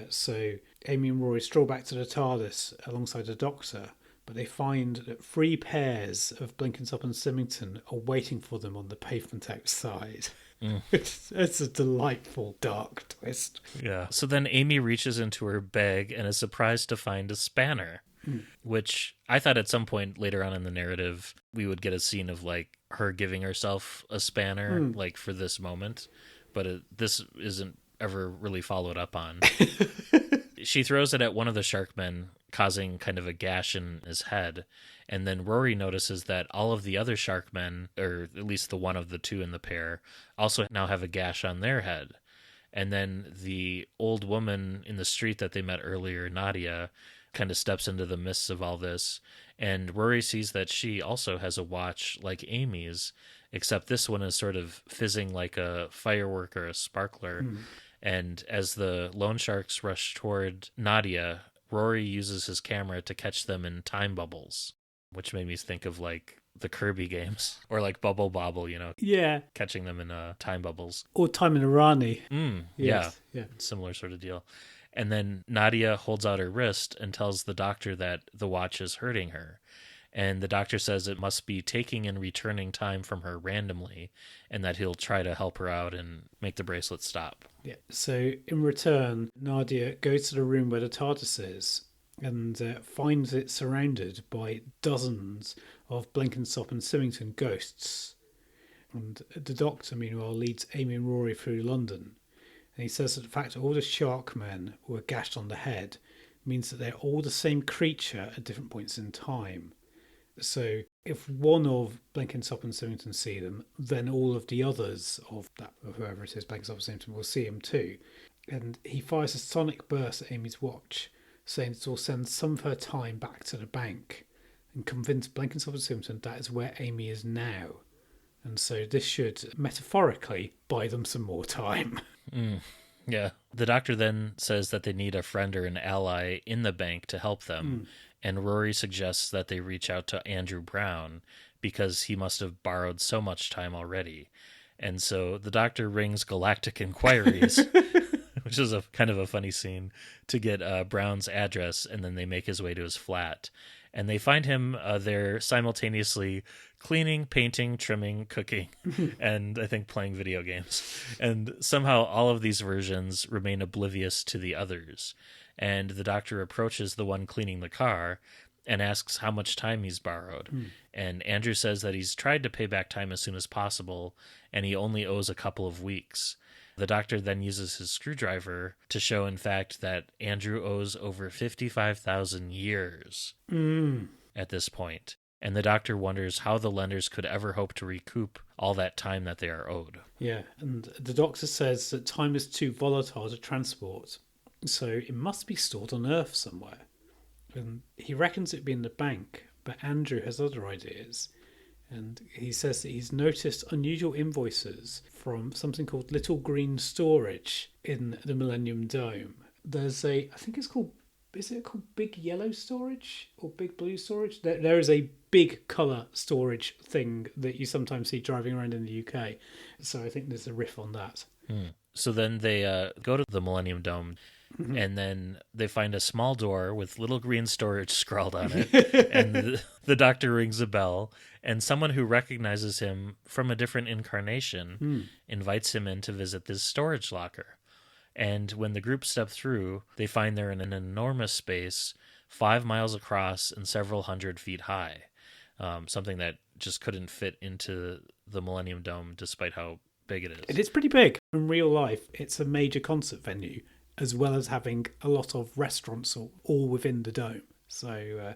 So Amy and Rory stroll back to the TARDIS alongside the Doctor, but they find that 3 pairs of Blenkinsop and Symington are waiting for them on the pavement outside. It's a delightful dark twist. Yeah. So then Amy reaches into her bag and is surprised to find a spanner. Which I thought at some point later on in the narrative we would get a scene of like her giving herself a spanner like for this moment, but this isn't ever really followed up on. She throws it at one of the sharkmen, causing kind of a gash in his head, and then Rory notices that all of the other sharkmen, or at least the one of the two in the pair, also now have a gash on their head. And then the old woman in the street that they met earlier, Nadia, kind of steps into the midst of all this, and Rory sees that she also has a watch like Amy's, except this one is sort of fizzing like a firework or a sparkler. And as the loan sharks rush toward Nadia, Rory uses his camera to catch them in time bubbles, which made me think of like the Kirby games or like Bubble Bobble, Yeah. catching them in time bubbles. Or Time in Irani. Yes, Yeah. similar sort of deal. And then Nadia holds out her wrist and tells the doctor that the watch is hurting her. And the doctor says it must be taking and returning time from her randomly, and that he'll try to help her out and make the bracelet stop. Yeah. So in return, Nadia goes to the room where the TARDIS is and finds it surrounded by dozens of Blenkinsop and Symington ghosts. And the doctor, meanwhile, leads Amy and Rory through London. And he says that the fact that all the shark men were gashed on the head means that they're all the same creature at different points in time. So if one of Blenkinsop and Symington see them, then all of the others of that, whoever it is, Blenkinsop and Symington, will see him too. And he fires a sonic burst at Amy's watch, saying it will send some of her time back to the bank and convince Blenkinsop and Symington that is where Amy is now. And so this should, metaphorically, buy them some more time. Yeah. The doctor then says that they need a friend or an ally in the bank to help them. And Rory suggests that they reach out to Andrew Brown because he must have borrowed so much time already. And so the doctor rings Galactic Inquiries, which is a kind of a funny scene, to get Brown's address, and then they make his way to his flat. And they find him there simultaneously cleaning, painting, trimming, cooking, and I think playing video games. And somehow all of these versions remain oblivious to the others. And the doctor approaches the one cleaning the car and asks how much time he's borrowed. And Andrew says that he's tried to pay back time as soon as possible, and he only owes a couple of weeks. The doctor then uses his screwdriver to show, in fact, that Andrew owes over 55,000 years at this point. And the doctor wonders how the lenders could ever hope to recoup all that time that they are owed. Yeah, and the doctor says that time is too volatile to transport, so it must be stored on Earth somewhere. And he reckons it'd be in the bank, but Andrew has other ideas. And he says that he's noticed unusual invoices from something called Little Green Storage in the Millennium Dome. There's I think it's called, is it called Big Yellow Storage or Big Blue Storage? There is a big colour storage thing that you sometimes see driving around in the UK. So I think there's a riff on that. So then they go to the Millennium Dome, and then they find a small door with Little Green Storage scrawled on it. And the doctor rings a bell, and someone who recognizes him from a different incarnation invites him in to visit this storage locker. And when the group step through, they find they're in an enormous space, 5 miles across and several hundred feet high. Something that just couldn't fit into the Millennium Dome, despite how big it is. It is pretty big. In real life, it's a major concert venue, as well as having a lot of restaurants all within the dome. So,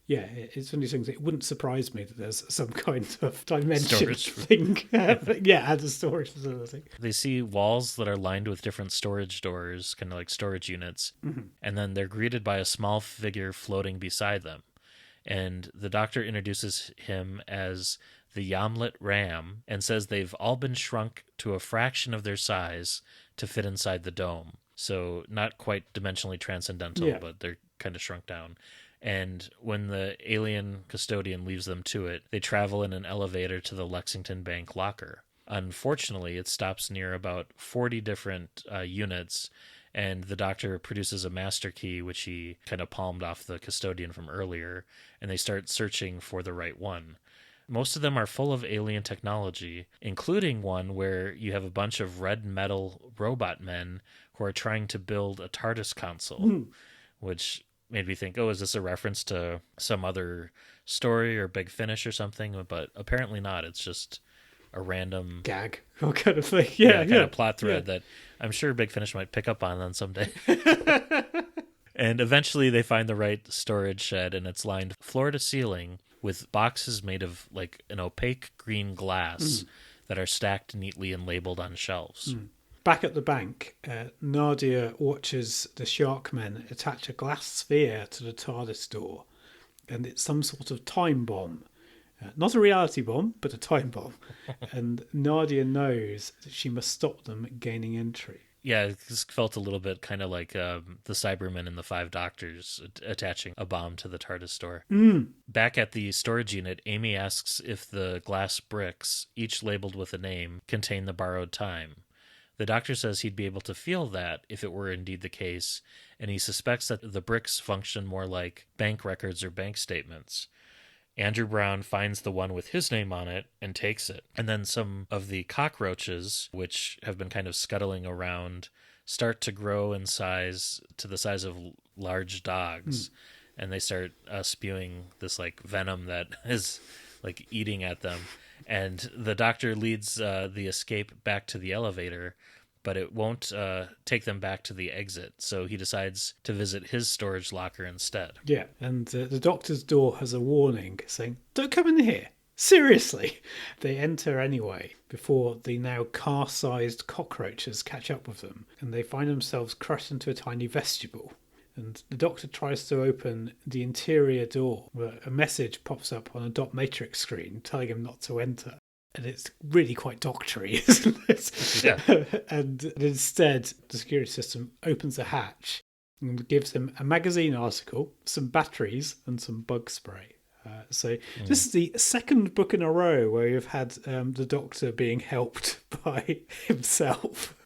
yeah, it's one of these things. It wouldn't surprise me that there's some kind of dimension Storage thing. Yeah, as a storage facility. They see walls that are lined with different storage doors, kind of like storage units, and then they're greeted by a small figure floating beside them. And the doctor introduces him as the Yamlet Ram and says they've all been shrunk to a fraction of their size to fit inside the dome. So not quite dimensionally transcendental, but they're kind of shrunk down. And when the alien custodian leaves them to it, they travel in an elevator to the Lexington Bank locker. Unfortunately, it stops near about 40 different units, and the doctor produces a master key, which he kind of palmed off the custodian from earlier, and they start searching for the right one. Most of them are full of alien technology, including one where you have a bunch of red metal robot men who are trying to build a TARDIS console, which made me think, oh, is this a reference to some other story or Big Finish or something? But apparently not. It's just a random gag or kind of thing. Kind of plot thread that I'm sure Big Finish might pick up on someday. And eventually they find the right storage shed, and it's lined floor to ceiling with boxes made of like an opaque green glass that are stacked neatly and labeled on shelves. Back at the bank, Nadia watches the Sharkmen attach a glass sphere to the TARDIS door, and it's some sort of time bomb. Not a reality bomb, but a time bomb. And Nadia knows that she must stop them gaining entry. Yeah, it just felt a little bit kind of like the Cybermen in the Five Doctors attaching a bomb to the TARDIS door. Back at the storage unit, Amy asks if the glass bricks, each labeled with a name, contain the borrowed time. The doctor says he'd be able to feel that if it were indeed the case, and he suspects that the bricks function more like bank records or bank statements. Andrew Brown finds the one with his name on it and takes it. And then some of the cockroaches, which have been kind of scuttling around, start to grow in size to the size of large dogs. And they start spewing this like venom that is like eating at them. And the doctor leads the escape back to the elevator, but it won't take them back to the exit. So he decides to visit his storage locker instead. Yeah, and the doctor's door has a warning saying, "Don't come in here. Seriously." They enter anyway before the now car-sized cockroaches catch up with them, and they find themselves crushed into a tiny vestibule. And the doctor tries to open the interior door, where a message pops up on a dot matrix screen telling him not to enter. And it's really quite doctory, isn't it? Yeah. And instead, the security system opens a hatch and gives him a magazine article, some batteries, and some bug spray. So this is the second book in a row where you've had the Doctor being helped by himself.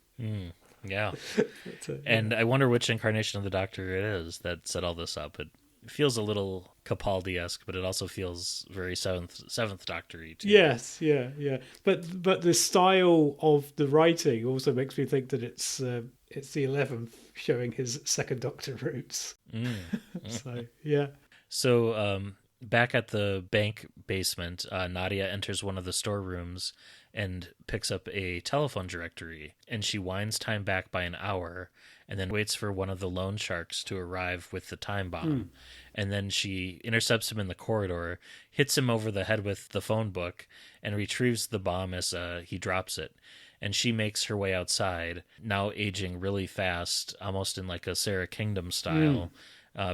Yeah. But, And I wonder which incarnation of the Doctor it is that set all this up. It feels a little Capaldi-esque, but it also feels very Seventh Doctor-y too. Yes, yeah. But the style of the writing also makes me think that it's the 11th showing his second Doctor roots. So yeah. So back at the bank basement, Nadia enters one of the storerooms and picks up a telephone directory, and she winds time back by an hour and then waits for one of the loan sharks to arrive with the time bomb. And then she intercepts him in the corridor, hits him over the head with the phone book, and retrieves the bomb as he drops it. And she makes her way outside, now aging really fast, almost in like a Sarah Kingdom style,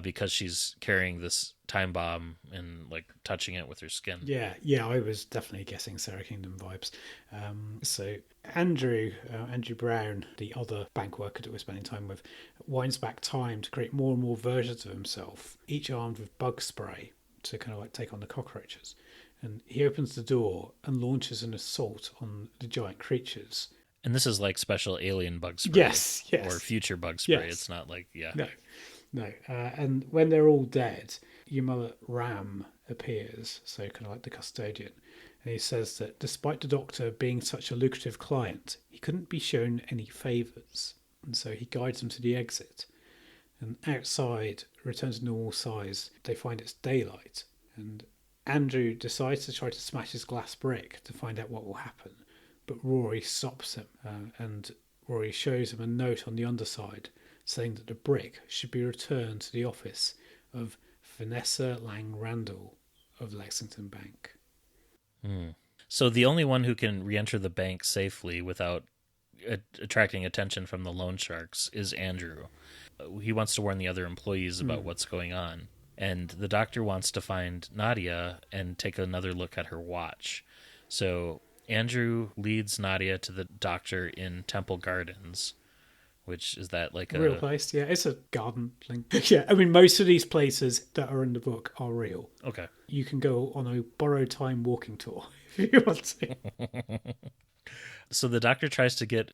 because she's carrying this time bomb and like touching it with her skin. Yeah, I was definitely guessing Sarah Kingdom vibes. So Andrew Brown, the other bank worker that we're spending time with, winds back time to create more and more versions of himself, each armed with bug spray to kind of like take on the cockroaches. And he opens the door and launches an assault on the giant creatures. And this is like special alien bug spray. Yes. Or future bug spray. Yes. It's not like, No. And when they're all dead, Yamala Ram appears, so kind of like the custodian. And he says that despite the Doctor being such a lucrative client, he couldn't be shown any favours. And so he guides them to the exit. And outside, returned to normal size, they find it's daylight. And Andrew decides to try to smash his glass brick to find out what will happen. But Rory stops him. And Rory shows him a note on the underside saying that the brick should be returned to the office of Vanessa Lang Randall of Lexington Bank. So the only one who can re-enter the bank safely without attracting attention from the loan sharks is Andrew. He wants to warn the other employees about what's going on. And the Doctor wants to find Nadia and take another look at her watch. So Andrew leads Nadia to the Doctor in Temple Gardens, which is that like a real place. Yeah, it's a garden thing. Yeah, I mean, most of these places that are in the book are real. Okay. You can go on a borrowed time walking tour if you want to. So the Doctor tries to get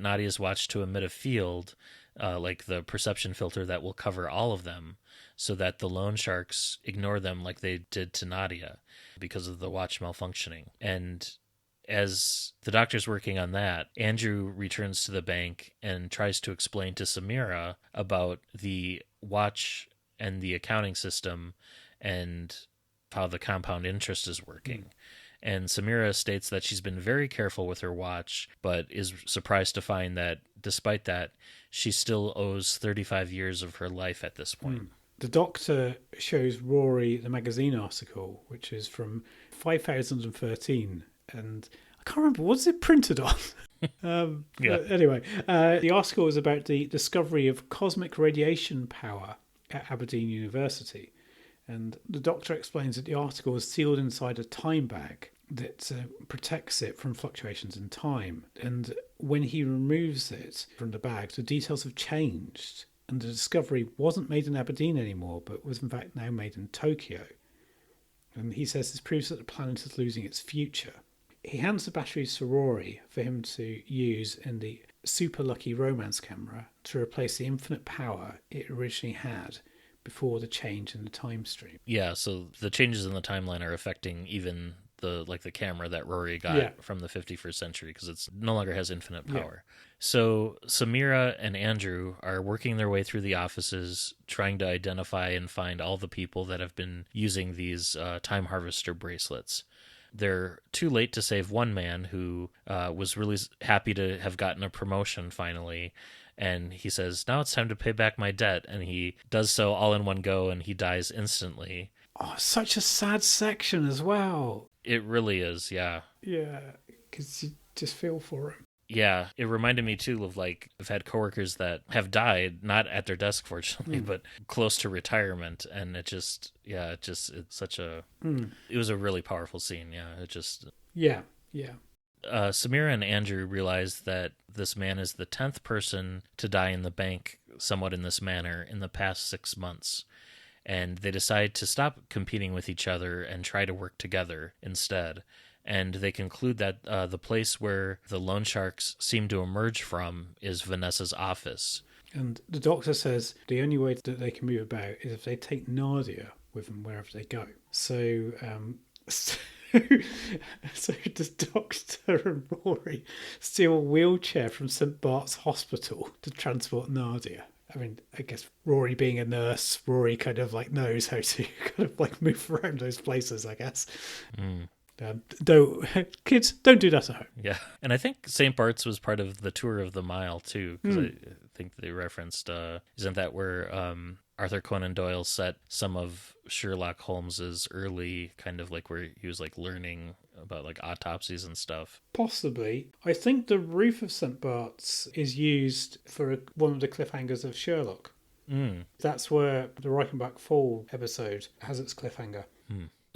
Nadia's watch to emit a field, like the perception filter that will cover all of them, so that the loan sharks ignore them like they did to Nadia because of the watch malfunctioning. And as the Doctor's working on that, Andrew returns to the bank and tries to explain to Samira about the watch and the accounting system and how the compound interest is working. And Samira states that she's been very careful with her watch, but is surprised to find that despite that, she still owes 35 years of her life at this point. The Doctor shows Rory the magazine article, which is from 5013, and I can't remember, what's it printed on? Anyway, the article is about the discovery of cosmic radiation power at Aberdeen University. And the Doctor explains that the article is sealed inside a time bag, that protects it from fluctuations in time. And when he removes it from the bag, the details have changed. And the discovery wasn't made in Aberdeen anymore, but was in fact now made in Tokyo. And he says this proves that the planet is losing its future. He hands the batteries to Rory for him to use in the super lucky romance camera to replace the infinite power it originally had before the change in the time stream. Yeah, so the changes in the timeline are affecting even the camera that Rory got from the 51st century, because it's no longer has infinite power. Yeah. So Meera and Andrew are working their way through the offices, trying to identify and find all the people that have been using these time harvester bracelets. They're too late to save one man who was really happy to have gotten a promotion finally. And he says, now it's time to pay back my debt. And he does so all in one go, and he dies instantly. Oh, such a sad section as well. It really is, yeah. Yeah, because you just feel for him. Yeah, it reminded me too of, like, I've had coworkers that have died, not at their desk, fortunately, but close to retirement. And it's such a, it was a really powerful scene. Yeah, Yeah. Samira and Andrew realize that this man is the 10th person to die in the bank somewhat in this manner in the past 6 months. And they decide to stop competing with each other and try to work together instead. And they conclude that the place where the loan sharks seem to emerge from is Vanessa's office. And the doctor says the only way that they can move about is if they take Nadia with them wherever they go. So does Doctor and Rory steal a wheelchair from St. Bart's Hospital to transport Nadia? I mean, I guess Rory being a nurse, Rory kind of like knows how to kind of like move around those places, I guess. Kids, don't do that at home. Yeah. And I think St. Bart's was part of the Tour of the Mile too, because I think they referenced, isn't that where Arthur Conan Doyle set some of Sherlock Holmes's early kind of like where he was like learning about like autopsies and stuff? Possibly. I think the roof of St. Bart's is used for one of the cliffhangers of Sherlock. That's where the Reichenbach Fall episode has its cliffhanger.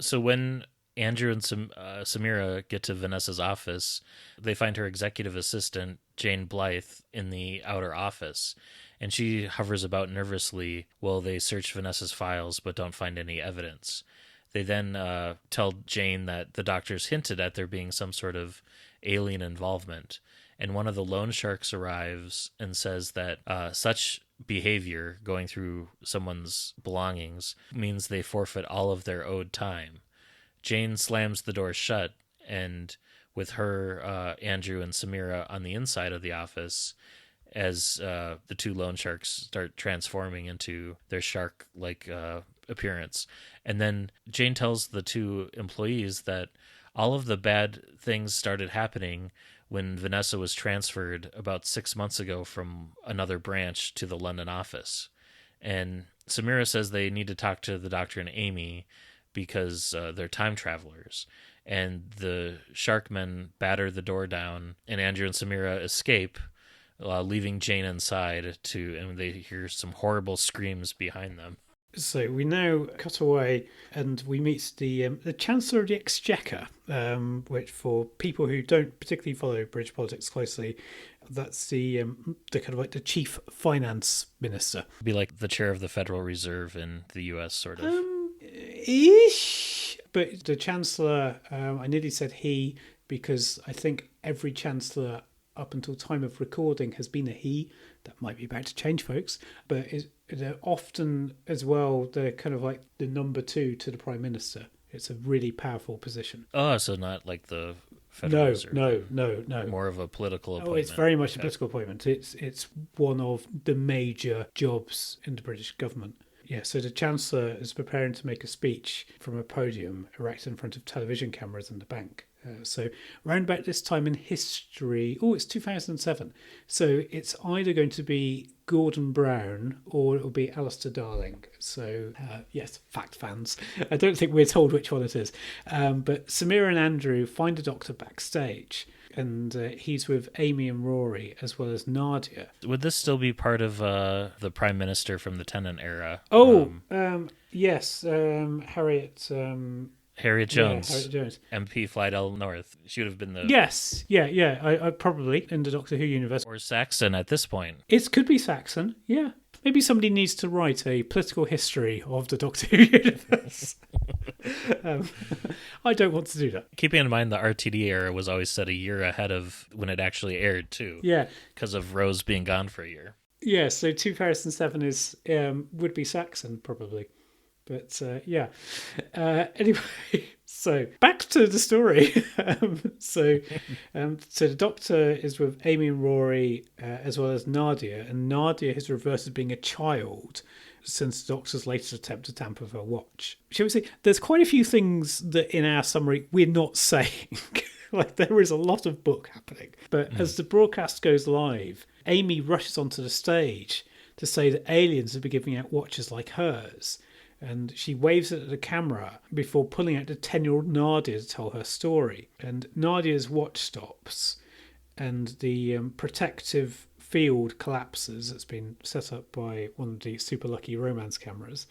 So when Andrew and Samira get to Vanessa's office, they find her executive assistant, Jane Blythe, in the outer office, and she hovers about nervously while they search Vanessa's files but don't find any evidence. They then tell Jane that the doctors hinted at there being some sort of alien involvement, and one of the loan sharks arrives and says that such behavior, going through someone's belongings, means they forfeit all of their owed time. Jane slams the door shut, and with her, Andrew and Samira on the inside of the office, as the two loan sharks start transforming into their shark-like appearance. And then Jane tells the two employees that all of the bad things started happening when Vanessa was transferred about 6 months ago from another branch to the London office. And Samira says they need to talk to the doctor and Amy because they're time travelers. And the Sharkmen batter the door down, and Andrew and Samira escape, leaving Jane inside, and they hear some horrible screams behind them. So we now cut away and we meet the Chancellor of the Exchequer, which for people who don't particularly follow British politics closely, that's the kind of like the chief finance minister. It'd be like the chair of the Federal Reserve in the US, sort of. Ish. But the Chancellor, I nearly said he, because I think every Chancellor up until time of recording has been a he. That might be about to change, folks. But they're often as well, they're kind of like the number two to the Prime Minister. It's a really powerful position. Oh, so not like the Federal Reserve. No. More of a political appointment. Oh, it's very much a political appointment. It's one of the major jobs in the British government. Yeah, so the Chancellor is preparing to make a speech from a podium erected in front of television cameras in the bank. So around about this time in history, it's 2007. So it's either going to be Gordon Brown or it will be Alistair Darling. So yes, fact fans. I don't think we're told which one it is. But Samira and Andrew find a doctor backstage. And he's with Amy and Rory as well as Nadia. Would this still be part of the Prime Minister from the Tennant era? Yes, Harriet Harriet Jones, Harriet Jones. MP Flydell North. She would have been the... Yes, yeah. I probably in the Doctor Who universe. Or Saxon at this point. It could be Saxon, yeah. Maybe somebody needs to write a political history of the Doctor Who universe. I don't want to do that. Keeping in mind the RTD era was always set a year ahead of when it actually aired, too. Yeah. Because of Rose being gone for a year. Yeah, so 2007 is would be Saxon, probably. But yeah. Anyway, so back to the story. So the Doctor is with Amy and Rory, as well as Nadia, and Nadia has reverted being a child since the Doctor's latest attempt to tamper with her watch. Shall we say, there's quite a few things that in our summary we're not saying. Like, there is a lot of book happening. But as the broadcast goes live, Amy rushes onto the stage to say that aliens have been giving out watches like hers. And she waves it at the camera before pulling out the 10-year-old Nadia to tell her story. And Nadia's watch stops, and the protective field collapses that's been set up by one of the super lucky romance cameras.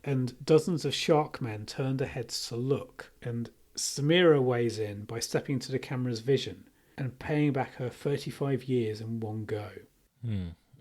And dozens of shark men turn their heads to look. And Samira weighs in by stepping into the camera's vision and paying back her 35 years in one go.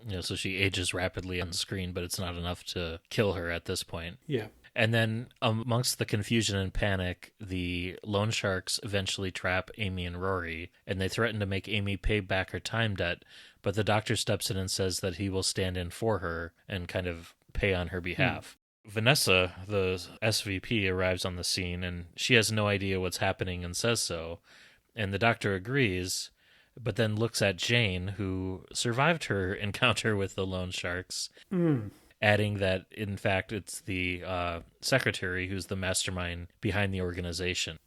Yeah, so she ages rapidly on screen, but it's not enough to kill her at this point. Yeah. And then amongst the confusion and panic, the loan sharks eventually trap Amy and Rory, and they threaten to make Amy pay back her time debt, but the Doctor steps in and says that he will stand in for her and kind of pay on her behalf. Vanessa, the SVP, arrives on the scene, and she has no idea what's happening and says so, and the Doctor agrees, but then looks at Jane, who survived her encounter with the loan sharks, adding that, in fact, it's the secretary who's the mastermind behind the organization.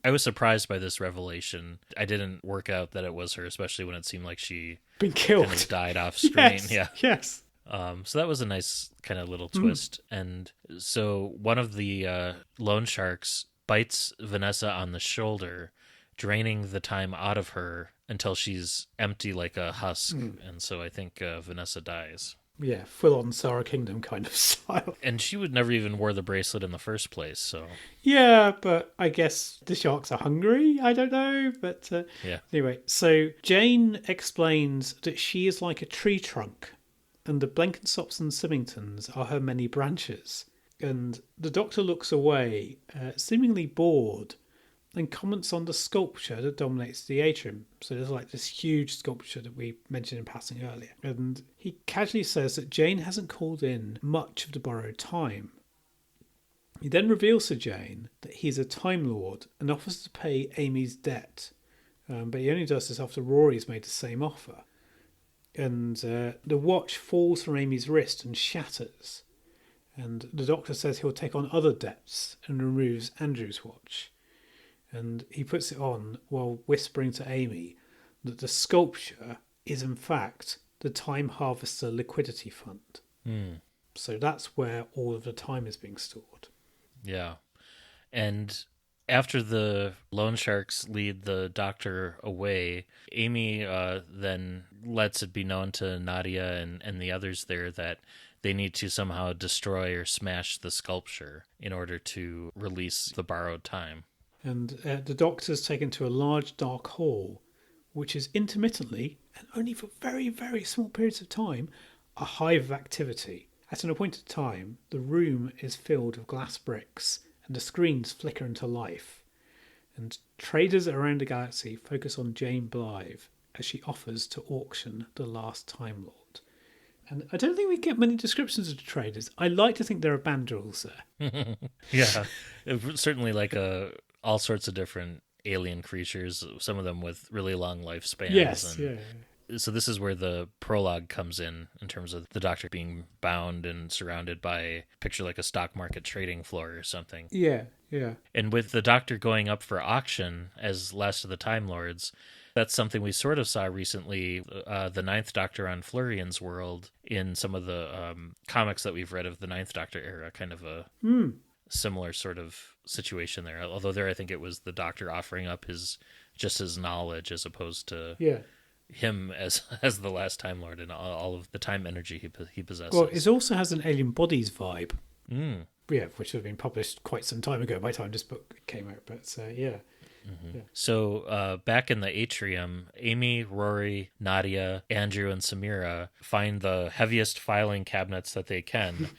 I was surprised by this revelation. I didn't work out that it was her, especially when it seemed like she Been killed. kind of died off screen. Yes. So that was a nice kind of little twist. And so one of the loan sharks bites Vanessa on the shoulder, draining the time out of her until she's empty like a husk. And so I think Vanessa dies. Yeah, full-on Sarah Kingdom kind of style. And she would never even wore the bracelet in the first place, so... Yeah, but I guess the sharks are hungry? I don't know, but... Yeah. Anyway, so Jane explains that she is like a tree trunk, and the Blenkinsopps and Symingtons are her many branches. And the Doctor looks away, seemingly bored, and comments on the sculpture that dominates the atrium. So there's like this huge sculpture that we mentioned in passing earlier. And he casually says that Jane hasn't called in much of the borrowed time. He then reveals to Jane that he's a Time Lord and offers to pay Amy's debt. But he only does this after Rory's made the same offer. And the watch falls from Amy's wrist and shatters. And the Doctor says he'll take on other debts and removes Andrew's watch. And he puts it on while whispering to Amy that the sculpture is in fact the Time Harvester Liquidity Fund. So that's where all of the time is being stored. Yeah. And after the loan sharks lead the Doctor away, Amy then lets it be known to Nadia and the others there that they need to somehow destroy or smash the sculpture in order to release the borrowed time. And the Doctor's taken to a large dark hall, which is intermittently, and only for very, very small periods of time, a hive of activity. At an appointed time, the room is filled with glass bricks, and the screens flicker into life. And traders around the galaxy focus on Jane Blythe as she offers to auction the last Time Lord. And I don't think we get many descriptions of the traders. I like to think there are bandrels there. Yeah, certainly like all sorts of different alien creatures, some of them with really long lifespans. Yes, and yeah. So this is where the prologue comes in terms of the Doctor being bound and surrounded by, picture like a stock market trading floor or something. Yeah, yeah. And with the Doctor going up for auction as Last of the Time Lords, that's something we sort of saw recently, the Ninth Doctor on Florian's World, in some of the comics that we've read of the Ninth Doctor era, kind of a similar sort of situation there. Although there I think it was the Doctor offering up his knowledge as opposed to him as the last Time Lord and all of the time energy he possesses. Well, it also has an Alien Bodies vibe. Yeah, which have been published quite some time ago by the time this book came out. But yeah. Mm-hmm. Yeah. So back in the atrium, Amy, Rory, Nadia, Andrew, and Samira find the heaviest filing cabinets that they can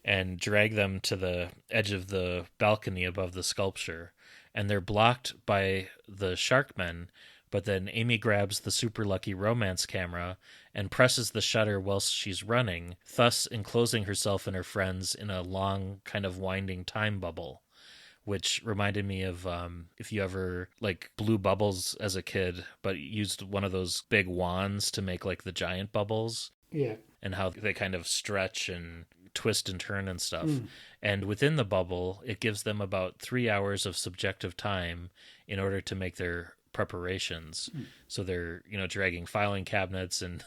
and drag them to the edge of the balcony above the sculpture. And they're blocked by the Sharkmen, but then Amy grabs the super lucky romance camera and presses the shutter whilst she's running, thus enclosing herself and her friends in a long, kind of winding time bubble. Which reminded me of if you ever blew bubbles as a kid, but used one of those big wands to make the giant bubbles. Yeah. And how they kind of stretch and twist and turn and stuff. And within the bubble, it gives them about 3 hours of subjective time in order to make their preparations. So they're, dragging filing cabinets and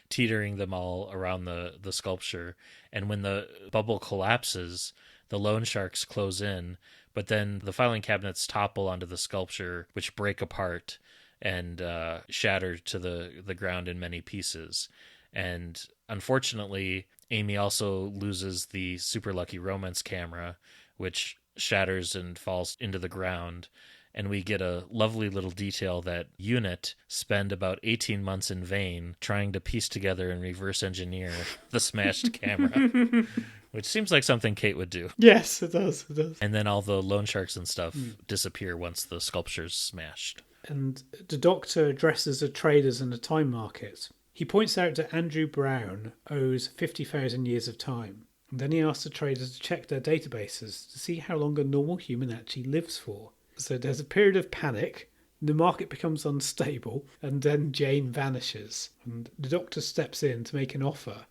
teetering them all around the sculpture. And when the bubble collapses, the loan sharks close in, but then the filing cabinets topple onto the sculpture, which break apart and shatter to the ground in many pieces. And unfortunately, Amy also loses the super lucky romance camera, which shatters and falls into the ground. And we get a lovely little detail that UNIT spend about 18 months in vain trying to piece together and reverse engineer the smashed camera. Which seems like something Kate would do. Yes, it does. It does. And then all the loan sharks and stuff disappear once the sculpture's smashed. And the Doctor addresses the traders in the time market. He points out that Andrew Brown owes 50,000 years of time. And then he asks the traders to check their databases to see how long a normal human actually lives for. So there's a period of panic. The market becomes unstable. And then Jane vanishes. And the Doctor steps in to make an offer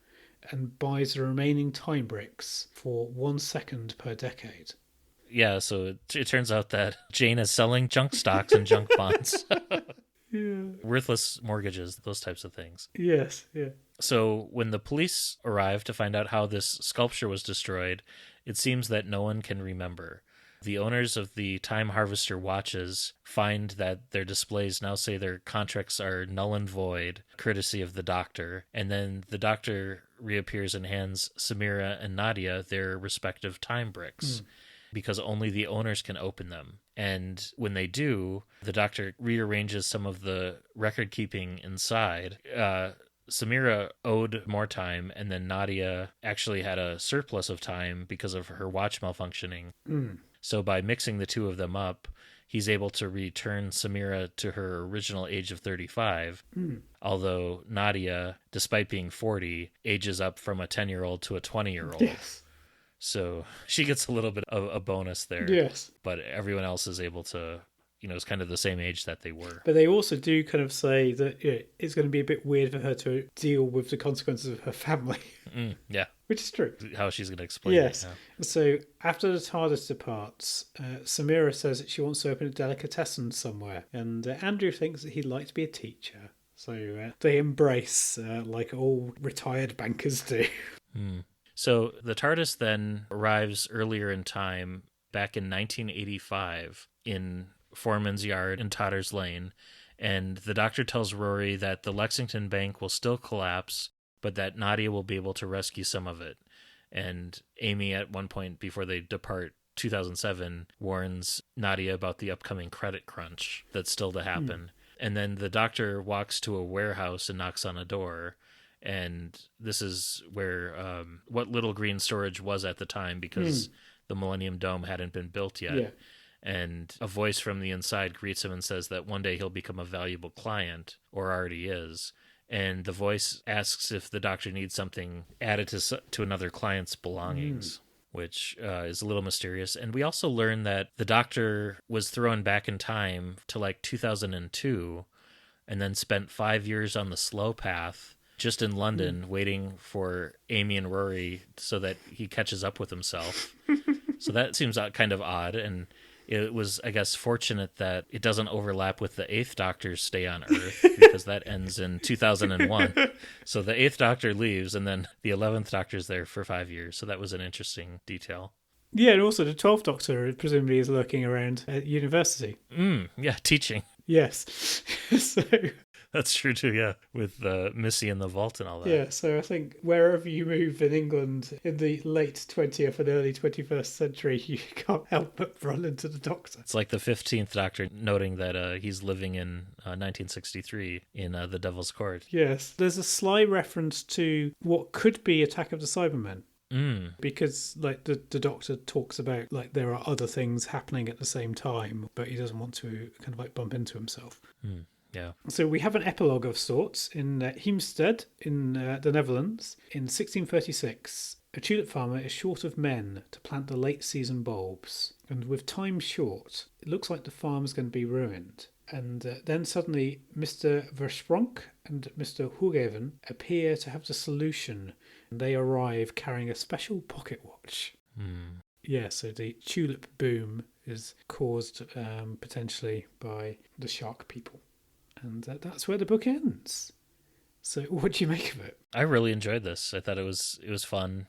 and buys the remaining time bricks for 1 second per decade. Yeah, so it turns out that Jane is selling junk stocks and junk bonds. Yeah. Worthless mortgages, those types of things. Yes, yeah. So when the police arrive to find out how this sculpture was destroyed, it seems that no one can remember. The owners of the Time Harvester watches find that their displays now say their contracts are null and void, courtesy of the Doctor, and then the Doctor reappears and hands Samira and Nadia their respective time bricks, because only the owners can open them. And when they do, the Doctor rearranges some of the record-keeping inside. Samira owed more time, and then Nadia actually had a surplus of time because of her watch malfunctioning. So by mixing the two of them up, he's able to return Samira to her original age of 35, although Nadia, despite being 40, ages up from a 10-year-old to a 20-year-old. Yes. So she gets a little bit of a bonus there. Yes. But everyone else is able to, it's kind of the same age that they were. But they also do kind of say that it's going to be a bit weird for her to deal with the consequences of her family. Yeah. Which is true. How she's going to explain yes. it. Yeah. So after the TARDIS departs, Samira says that she wants to open a delicatessen somewhere. And Andrew thinks that he'd like to be a teacher. So they embrace like all retired bankers do. So the TARDIS then arrives earlier in time, back in 1985, in Foreman's Yard in Totter's Lane, and the Doctor tells Rory that the Lexington Bank will still collapse, but that Nadia will be able to rescue some of it. And Amy, at one point before they depart, 2007, warns Nadia about the upcoming credit crunch that's still to happen. And then the Doctor walks to a warehouse and knocks on a door. And this is where what little green storage was at the time, because the Millennium Dome hadn't been built yet. Yeah. And a voice from the inside greets him and says that one day he'll become a valuable client, or already is. And the voice asks if the Doctor needs something added to another client's belongings, which is a little mysterious. And we also learn that the Doctor was thrown back in time to 2002 and then spent 5 years on the slow path just in London waiting for Amy and Rory so that he catches up with himself. So that seems kind of odd. And it was, I guess, fortunate that it doesn't overlap with the 8th Doctor's stay on Earth, because that ends in 2001. So the 8th Doctor leaves, and then the 11th Doctor's there for 5 years. So that was an interesting detail. Yeah, and also the 12th Doctor presumably is lurking around at university. Yeah, teaching. Yes. So That's true too, yeah. With Missy in the vault and all that. Yeah, so I think wherever you move in England in the late 20th and early 21st century, you can't help but run into the Doctor. It's like the 15th Doctor noting that he's living in 1963 in the Devil's Court. Yes, there's a sly reference to what could be Attack of the Cybermen. Because like the Doctor talks about like there are other things happening at the same time, but he doesn't want to kind of like bump into himself. Yeah. So we have an epilogue of sorts in Heemstede in the Netherlands in 1636. A tulip farmer is short of men to plant the late season bulbs, and with time short, it looks like the farm is going to be ruined. And then suddenly Mr. Verspronk and Mr. Hooghaven appear to have the solution. And they arrive carrying a special pocket watch. Yeah, so the tulip boom is caused potentially by the shark people. And that's where the book ends. So what do you make of it? I really enjoyed this. I thought it was fun.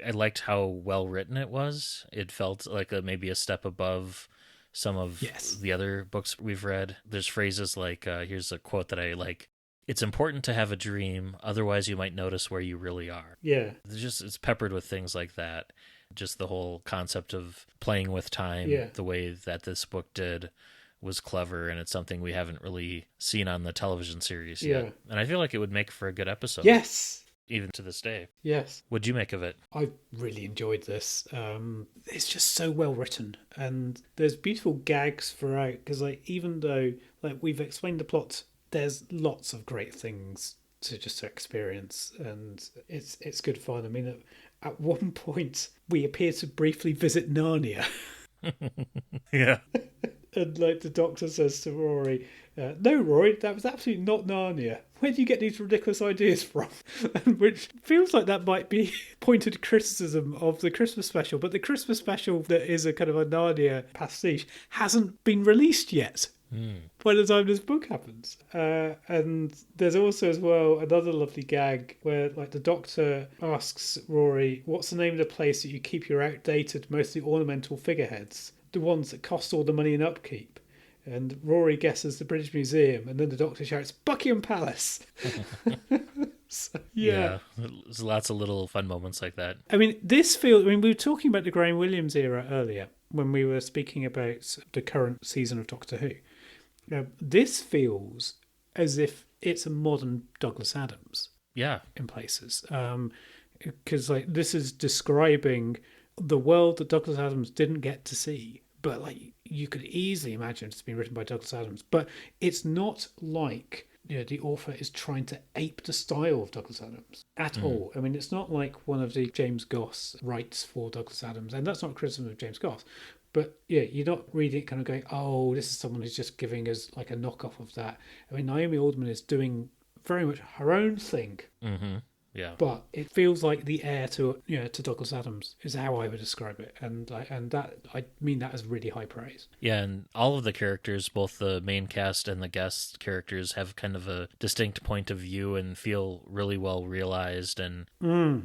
I liked how well written it was. It felt like maybe a step above some of the other books we've read. There's phrases like, here's a quote that I like. It's important to have a dream, otherwise you might notice where you really are. Yeah. It's peppered with things like that. Just the whole concept of playing with time, the way that this book did was clever, and it's something we haven't really seen on the television series yet. And I feel like it would make for a good episode. Yes. Even to this day. Yes. What'd you make of it? I really enjoyed this. It's just so well written, and there's beautiful gags throughout, because like even though like we've explained the plot, there's lots of great things to experience, and it's good fun. I mean, at one point we appear to briefly visit Narnia. Yeah. And like the Doctor says to Rory, no, Rory, that was absolutely not Narnia. Where do you get these ridiculous ideas from? And which feels like that might be pointed criticism of the Christmas special, but the Christmas special that is a kind of a Narnia pastiche hasn't been released yet. By the time this book happens. And there's also as well another lovely gag where like the Doctor asks Rory, what's the name of the place that you keep your outdated, mostly ornamental figureheads? The ones that cost all the money in upkeep. And Rory guesses the British Museum, and then the Doctor shouts, Buckingham Palace! So, yeah. There's lots of little fun moments like that. I mean, we were talking about the Graham Williams era earlier when we were speaking about the current season of Doctor Who. This feels as if it's a modern Douglas Adams. Yeah. In places. Because like this is describing the world that Douglas Adams didn't get to see. But like you could easily imagine it's been written by Douglas Adams. But it's not like the author is trying to ape the style of Douglas Adams at all. I mean, it's not like one of the James Goss writes for Douglas Adams. And that's not a criticism of James Goss. But yeah, you're not reading it kind of going, oh, this is someone who's just giving us like a knockoff of that. I mean, Naomi Alderman is doing very much her own thing. Yeah. But it feels like the heir to Douglas Adams is how I would describe it, and that I mean that as really high praise. Yeah, and all of the characters, both the main cast and the guest characters, have kind of a distinct point of view and feel really well realized. And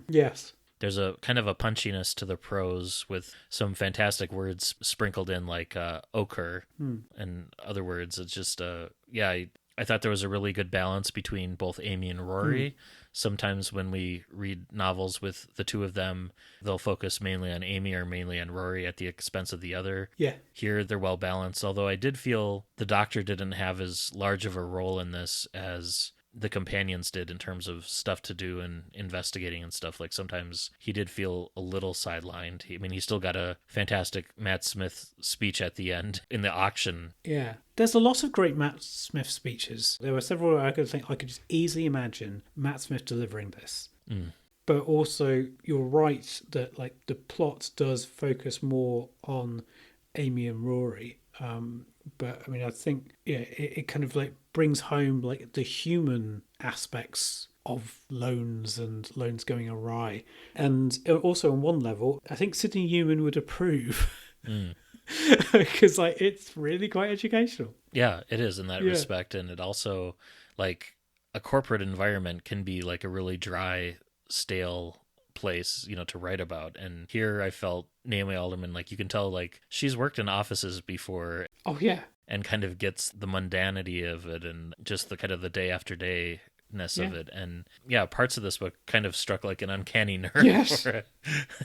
yes. There's a kind of a punchiness to the prose with some fantastic words sprinkled in, like ochre and other words. It's just, I thought there was a really good balance between both Amy and Rory. Sometimes when we read novels with the two of them, they'll focus mainly on Amy or mainly on Rory at the expense of the other. Yeah. Here, they're well balanced, although I did feel the Doctor didn't have as large of a role in this as the companions did in terms of stuff to do and investigating and stuff. Like sometimes he did feel a little sidelined. I mean, he still got a fantastic Matt Smith speech at the end in the auction. Yeah. There's a lot of great Matt Smith speeches. There were several I could just easily imagine Matt Smith delivering this. But also, you're right that like the plot does focus more on Amy and Rory. But I mean, I think it kind of like brings home like the human aspects of loans and loans going awry. And also on one level, I think Sidney Newman would approve. Because like it's really quite educational. Yeah, it is in that respect. And it also, like, a corporate environment can be like a really dry, stale place, to write about. And here I felt Naomi Alderman, like, you can tell, like, she's worked in offices before. Oh, yeah. And kind of gets the mundanity of it and just the kind of the day after day ness of it. And yeah, parts of this book kind of struck like an uncanny nerve. Yes.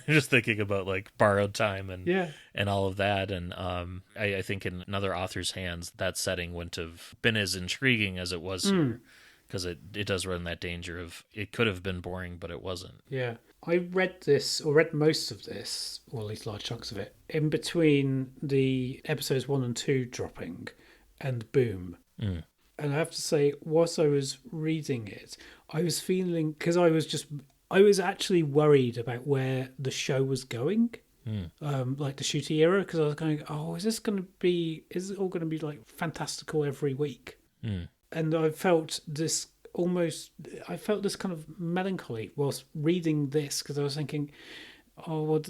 Just thinking about like borrowed time and all of that. And I think in another author's hands, that setting wouldn't have been as intriguing as it was here. Because it does run that danger of it could have been boring, but it wasn't. Yeah. I read most of this, or at least large chunks of it, in between the episodes 1 and 2 dropping and Boom. And I have to say, whilst I was reading it, I was feeling, because I was actually worried about where the show was going. Like the shooty era, because I was going, is it all going to be like fantastical every week? And I felt this kind of melancholy whilst reading this, because I was thinking, well,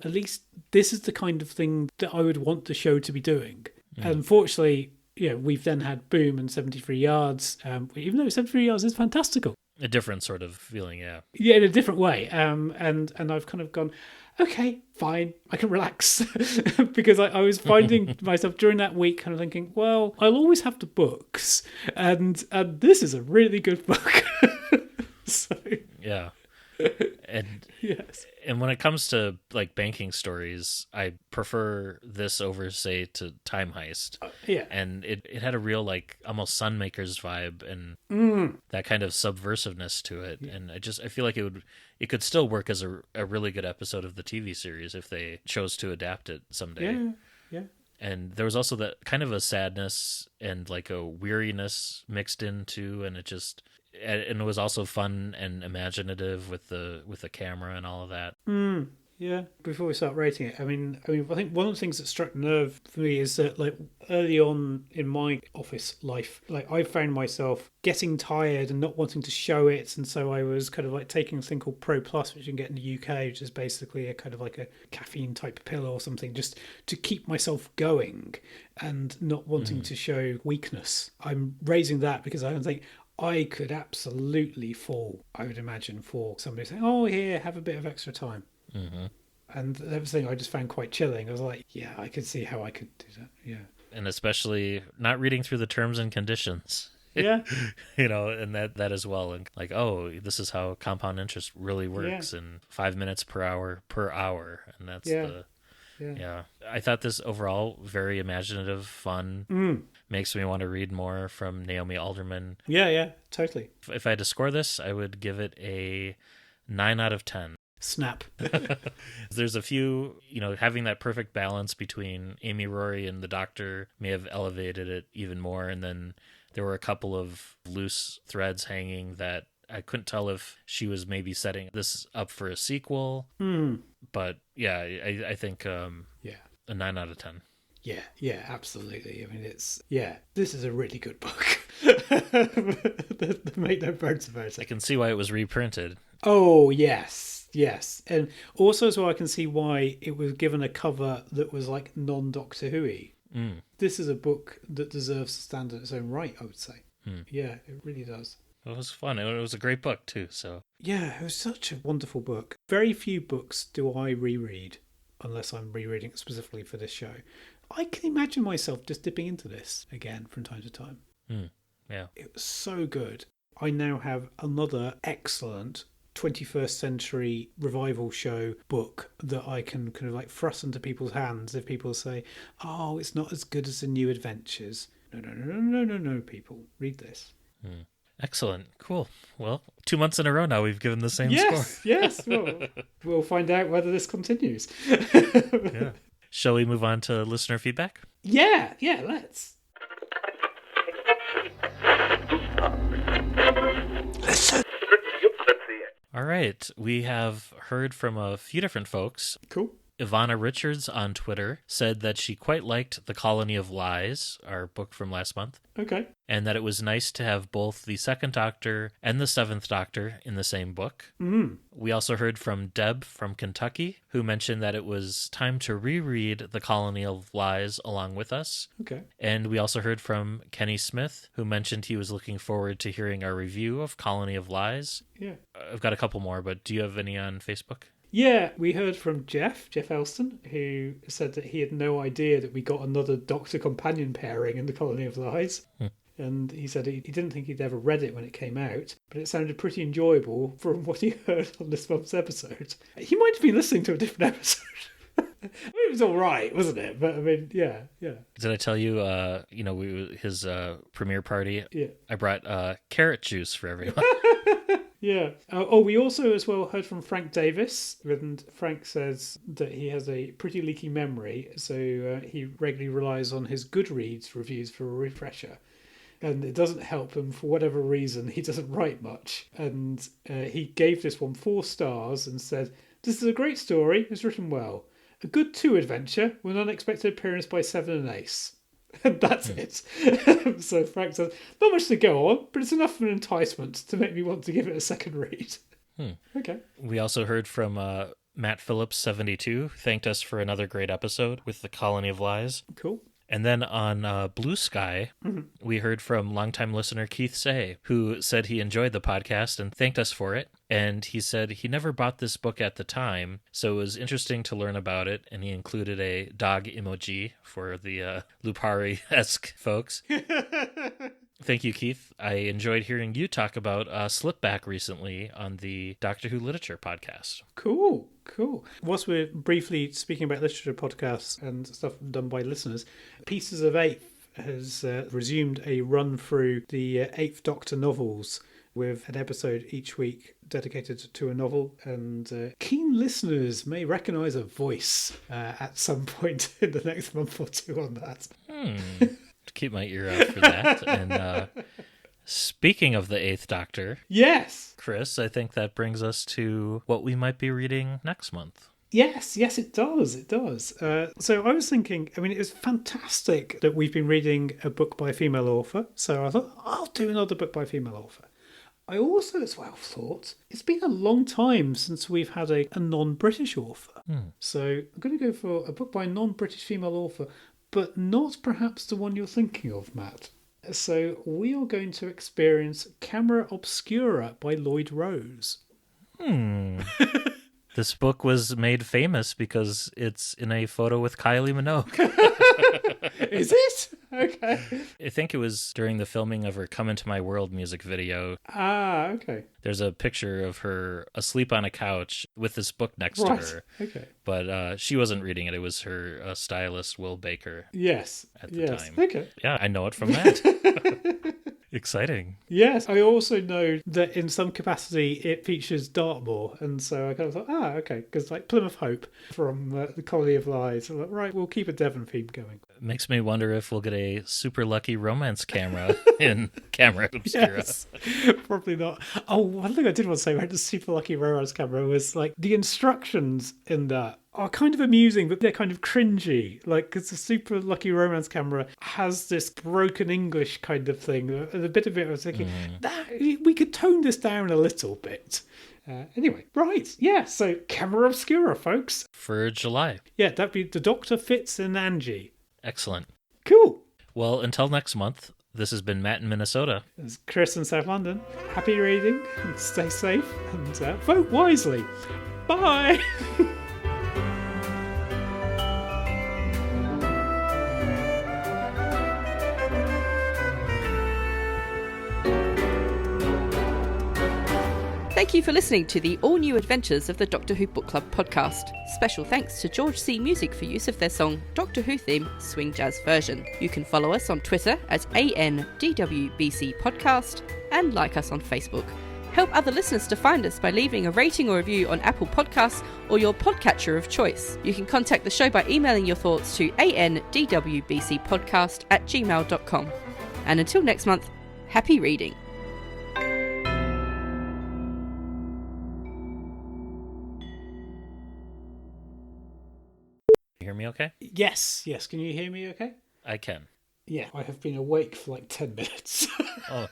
at least this is the kind of thing that I would want the show to be doing. And unfortunately, we've then had Boom and 73 Yards, even though 73 Yards is fantastical. A different sort of feeling, yeah. Yeah, in a different way. And I've kind of gone, okay, fine, I can relax. Because I was finding myself during that week kind of thinking, well, I'll always have the books. And this is a really good book. So yeah. And yes. And when it comes to like banking stories, I prefer this over, say, to Time Heist. Yeah. And it had a real like almost Sunmakers vibe and that kind of subversiveness to it. Yeah. And I feel like it could still work as a really good episode of the TV series if they chose to adapt it someday. Yeah. Yeah. And there was also that kind of a sadness and like a weariness mixed in too, and it was also fun and imaginative with the camera and all of that. Yeah. Before we start rating it, I mean, I think one of the things that struck nerve for me is that, like, early on in my office life, like, I found myself getting tired and not wanting to show it, and so I was kind of like taking a thing called Pro Plus, which you can get in the UK, which is basically a kind of like a caffeine type pill or something, just to keep myself going and not wanting to show weakness. I'm raising that because I don't think I could absolutely fall, I would imagine, for somebody saying, oh, here, have a bit of extra time. And that was the thing I just found quite chilling. I was like, yeah, I could see how I could do that. Yeah. And especially not reading through the terms and conditions. Yeah. And that as well. And like, this is how compound interest really works in 5 minutes per hour. And that's Yeah. I thought this overall very imaginative, fun, makes me want to read more from Naomi Alderman. Yeah, totally. If I had to score this, I would give it a 9 out of 10. Snap. There's a few, having that perfect balance between Amy, Rory, and the Doctor may have elevated it even more. And then there were a couple of loose threads hanging that I couldn't tell if she was maybe setting this up for a sequel. But yeah, I think a 9 out of 10. Yeah, absolutely. I mean, this is a really good book. Make no bones about it. I can see why it was reprinted. Oh, yes. And also as well, I can see why it was given a cover that was like non-Doctor Who-y. This is a book that deserves to stand in its own right, I would say. Yeah, it really does. It was fun. It was a great book too. So yeah, it was such a wonderful book. Very few books do I reread unless I'm rereading it specifically for this show. I can imagine myself just dipping into this again from time to time. Yeah, it was so good. I now have another excellent 21st century revival show book that I can kind of like thrust into people's hands if people say, oh, it's not as good as the New Adventures. No, people. Read this. Excellent. Cool. Well, 2 months in a row now we've given the same score. Yes. We'll find out whether this continues. Yeah. Shall we move on to listener feedback? Yeah, let's. Listen. All right. We have heard from a few different folks. Cool. Ivana Richards on Twitter said that she quite liked The Colony of Lies, our book from last month. Okay. And that it was nice to have both the Second Doctor and the Seventh Doctor in the same book. We also heard from Deb from Kentucky, who mentioned that it was time to reread The Colony of Lies along with us. Okay. And we also heard from Kenny Smith, who mentioned he was looking forward to hearing our review of Colony of Lies. Yeah. I've got a couple more, but do you have any on Facebook? Yeah, we heard from Jeff Elston, who said that he had no idea that we got another Doctor companion pairing in the Colony of Lies. And he said he didn't think he'd ever read it when it came out, but it sounded pretty enjoyable from what he heard on this month's episode. He might have been listening to a different episode. I mean, it was all right, wasn't it? But I mean, yeah. Did I tell you, his premiere party? Yeah. I brought carrot juice for everyone. Yeah. We also as well heard from Frank Davis, and Frank says that he has a pretty leaky memory, so he regularly relies on his Goodreads reviews for a refresher. And it doesn't help him for whatever reason. He doesn't write much. And he gave this one 4 stars and said, "This is a great story. It's written well. A good 2 adventure with an unexpected appearance by Seven and Ace." And that's it. So Frank says, not much to go on, but it's enough of an enticement to make me want to give it a second read. Okay. We also heard from Matt Phillips, 72, thanked us for another great episode with the Colony of Lies. Cool. And then on Blue Sky, we heard from longtime listener Keith Say, who said he enjoyed the podcast and thanked us for it. And he said he never bought this book at the time, so it was interesting to learn about it. And he included a dog emoji for the Lupari-esque folks. Thank you, Keith. I enjoyed hearing you talk about Slipback recently on the Doctor Who Literature podcast. Cool. Whilst we're briefly speaking about literature podcasts and stuff done by listeners, Pieces of Eighth has resumed a run through the Eighth Doctor novels with an episode each week dedicated to a novel, and keen listeners may recognise a voice at some point in the next month or two on that. Keep my ear out for that. And speaking of the Eighth Doctor, yes, Chris, I think that brings us to what we might be reading next month. Yes, it does. So I was thinking, I mean, it was fantastic that we've been reading a book by a female author, so I thought, I'll do another book by a female author. I also as well thought, it's been a long time since we've had a non-British author. So I'm going to go for a book by a non-British female author, but not perhaps the one you're thinking of, Matt. So we are going to experience Camera Obscura by Lloyd Rose. This book was made famous because it's in a photo with Kylie Minogue. Is it? Okay. I think it was during the filming of her Come Into My World music video. Ah, okay. There's a picture of her asleep on a couch with this book next to her. Okay. But she wasn't reading it. It was her stylist, Will Baker. Yes. At the time. Okay. Yeah, I know it from that. Exciting. Yes, I also know that in some capacity it features Dartmoor, and so I kind of thought, okay, because like Plymouth Hope from the Colony of Lies, I'm like, right, we'll keep a Devon theme going. Makes me wonder if we'll get a super lucky romance camera in Camera Obscura. Yes, probably not. Oh, one thing I did want to say about the super lucky romance camera was like the instructions in that are kind of amusing, but they're kind of cringy. Like, because the Super Lucky Romance camera has this broken English kind of thing. And a bit of it, I was thinking, we could tone this down a little bit. Anyway, right. Yeah, so Camera Obscura, folks. For July. Yeah, that'd be The Doctor Fitz and Angie. Excellent. Cool. Well, until next month, this has been Matt in Minnesota. This is Chris in South London. Happy reading, and stay safe, and vote wisely. Bye. Thank you for listening to the all-new adventures of the Doctor Who Book Club podcast. Special thanks to George C. Music for use of their song Doctor Who Theme Swing Jazz Version. You can follow us on Twitter at ANDWBC Podcast and like us on Facebook. Help other listeners to find us by leaving a rating or review on Apple Podcasts or your podcatcher of choice. You can contact the show by emailing your thoughts to andwbcpodcast@gmail.com. And until next month, happy reading. You hear me okay? Yes. Can you hear me okay? I can. Yeah, I have been awake for like 10 minutes. Oh.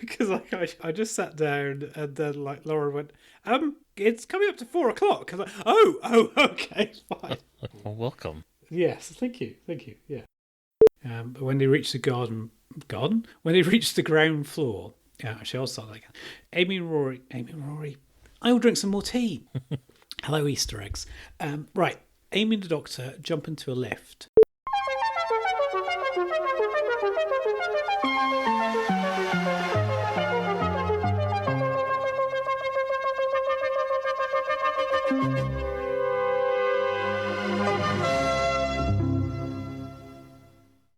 Because like I just sat down and then like Laura went, it's coming up to 4 o'clock. I was like, oh, okay, fine. Well, welcome. Yes, thank you, yeah. But when they reached the garden? When they reached the ground floor, actually I'll start that again. Amy and Rory, I will drink some more tea. Hello, Easter eggs. Right, Amy and the Doctor jump into a lift.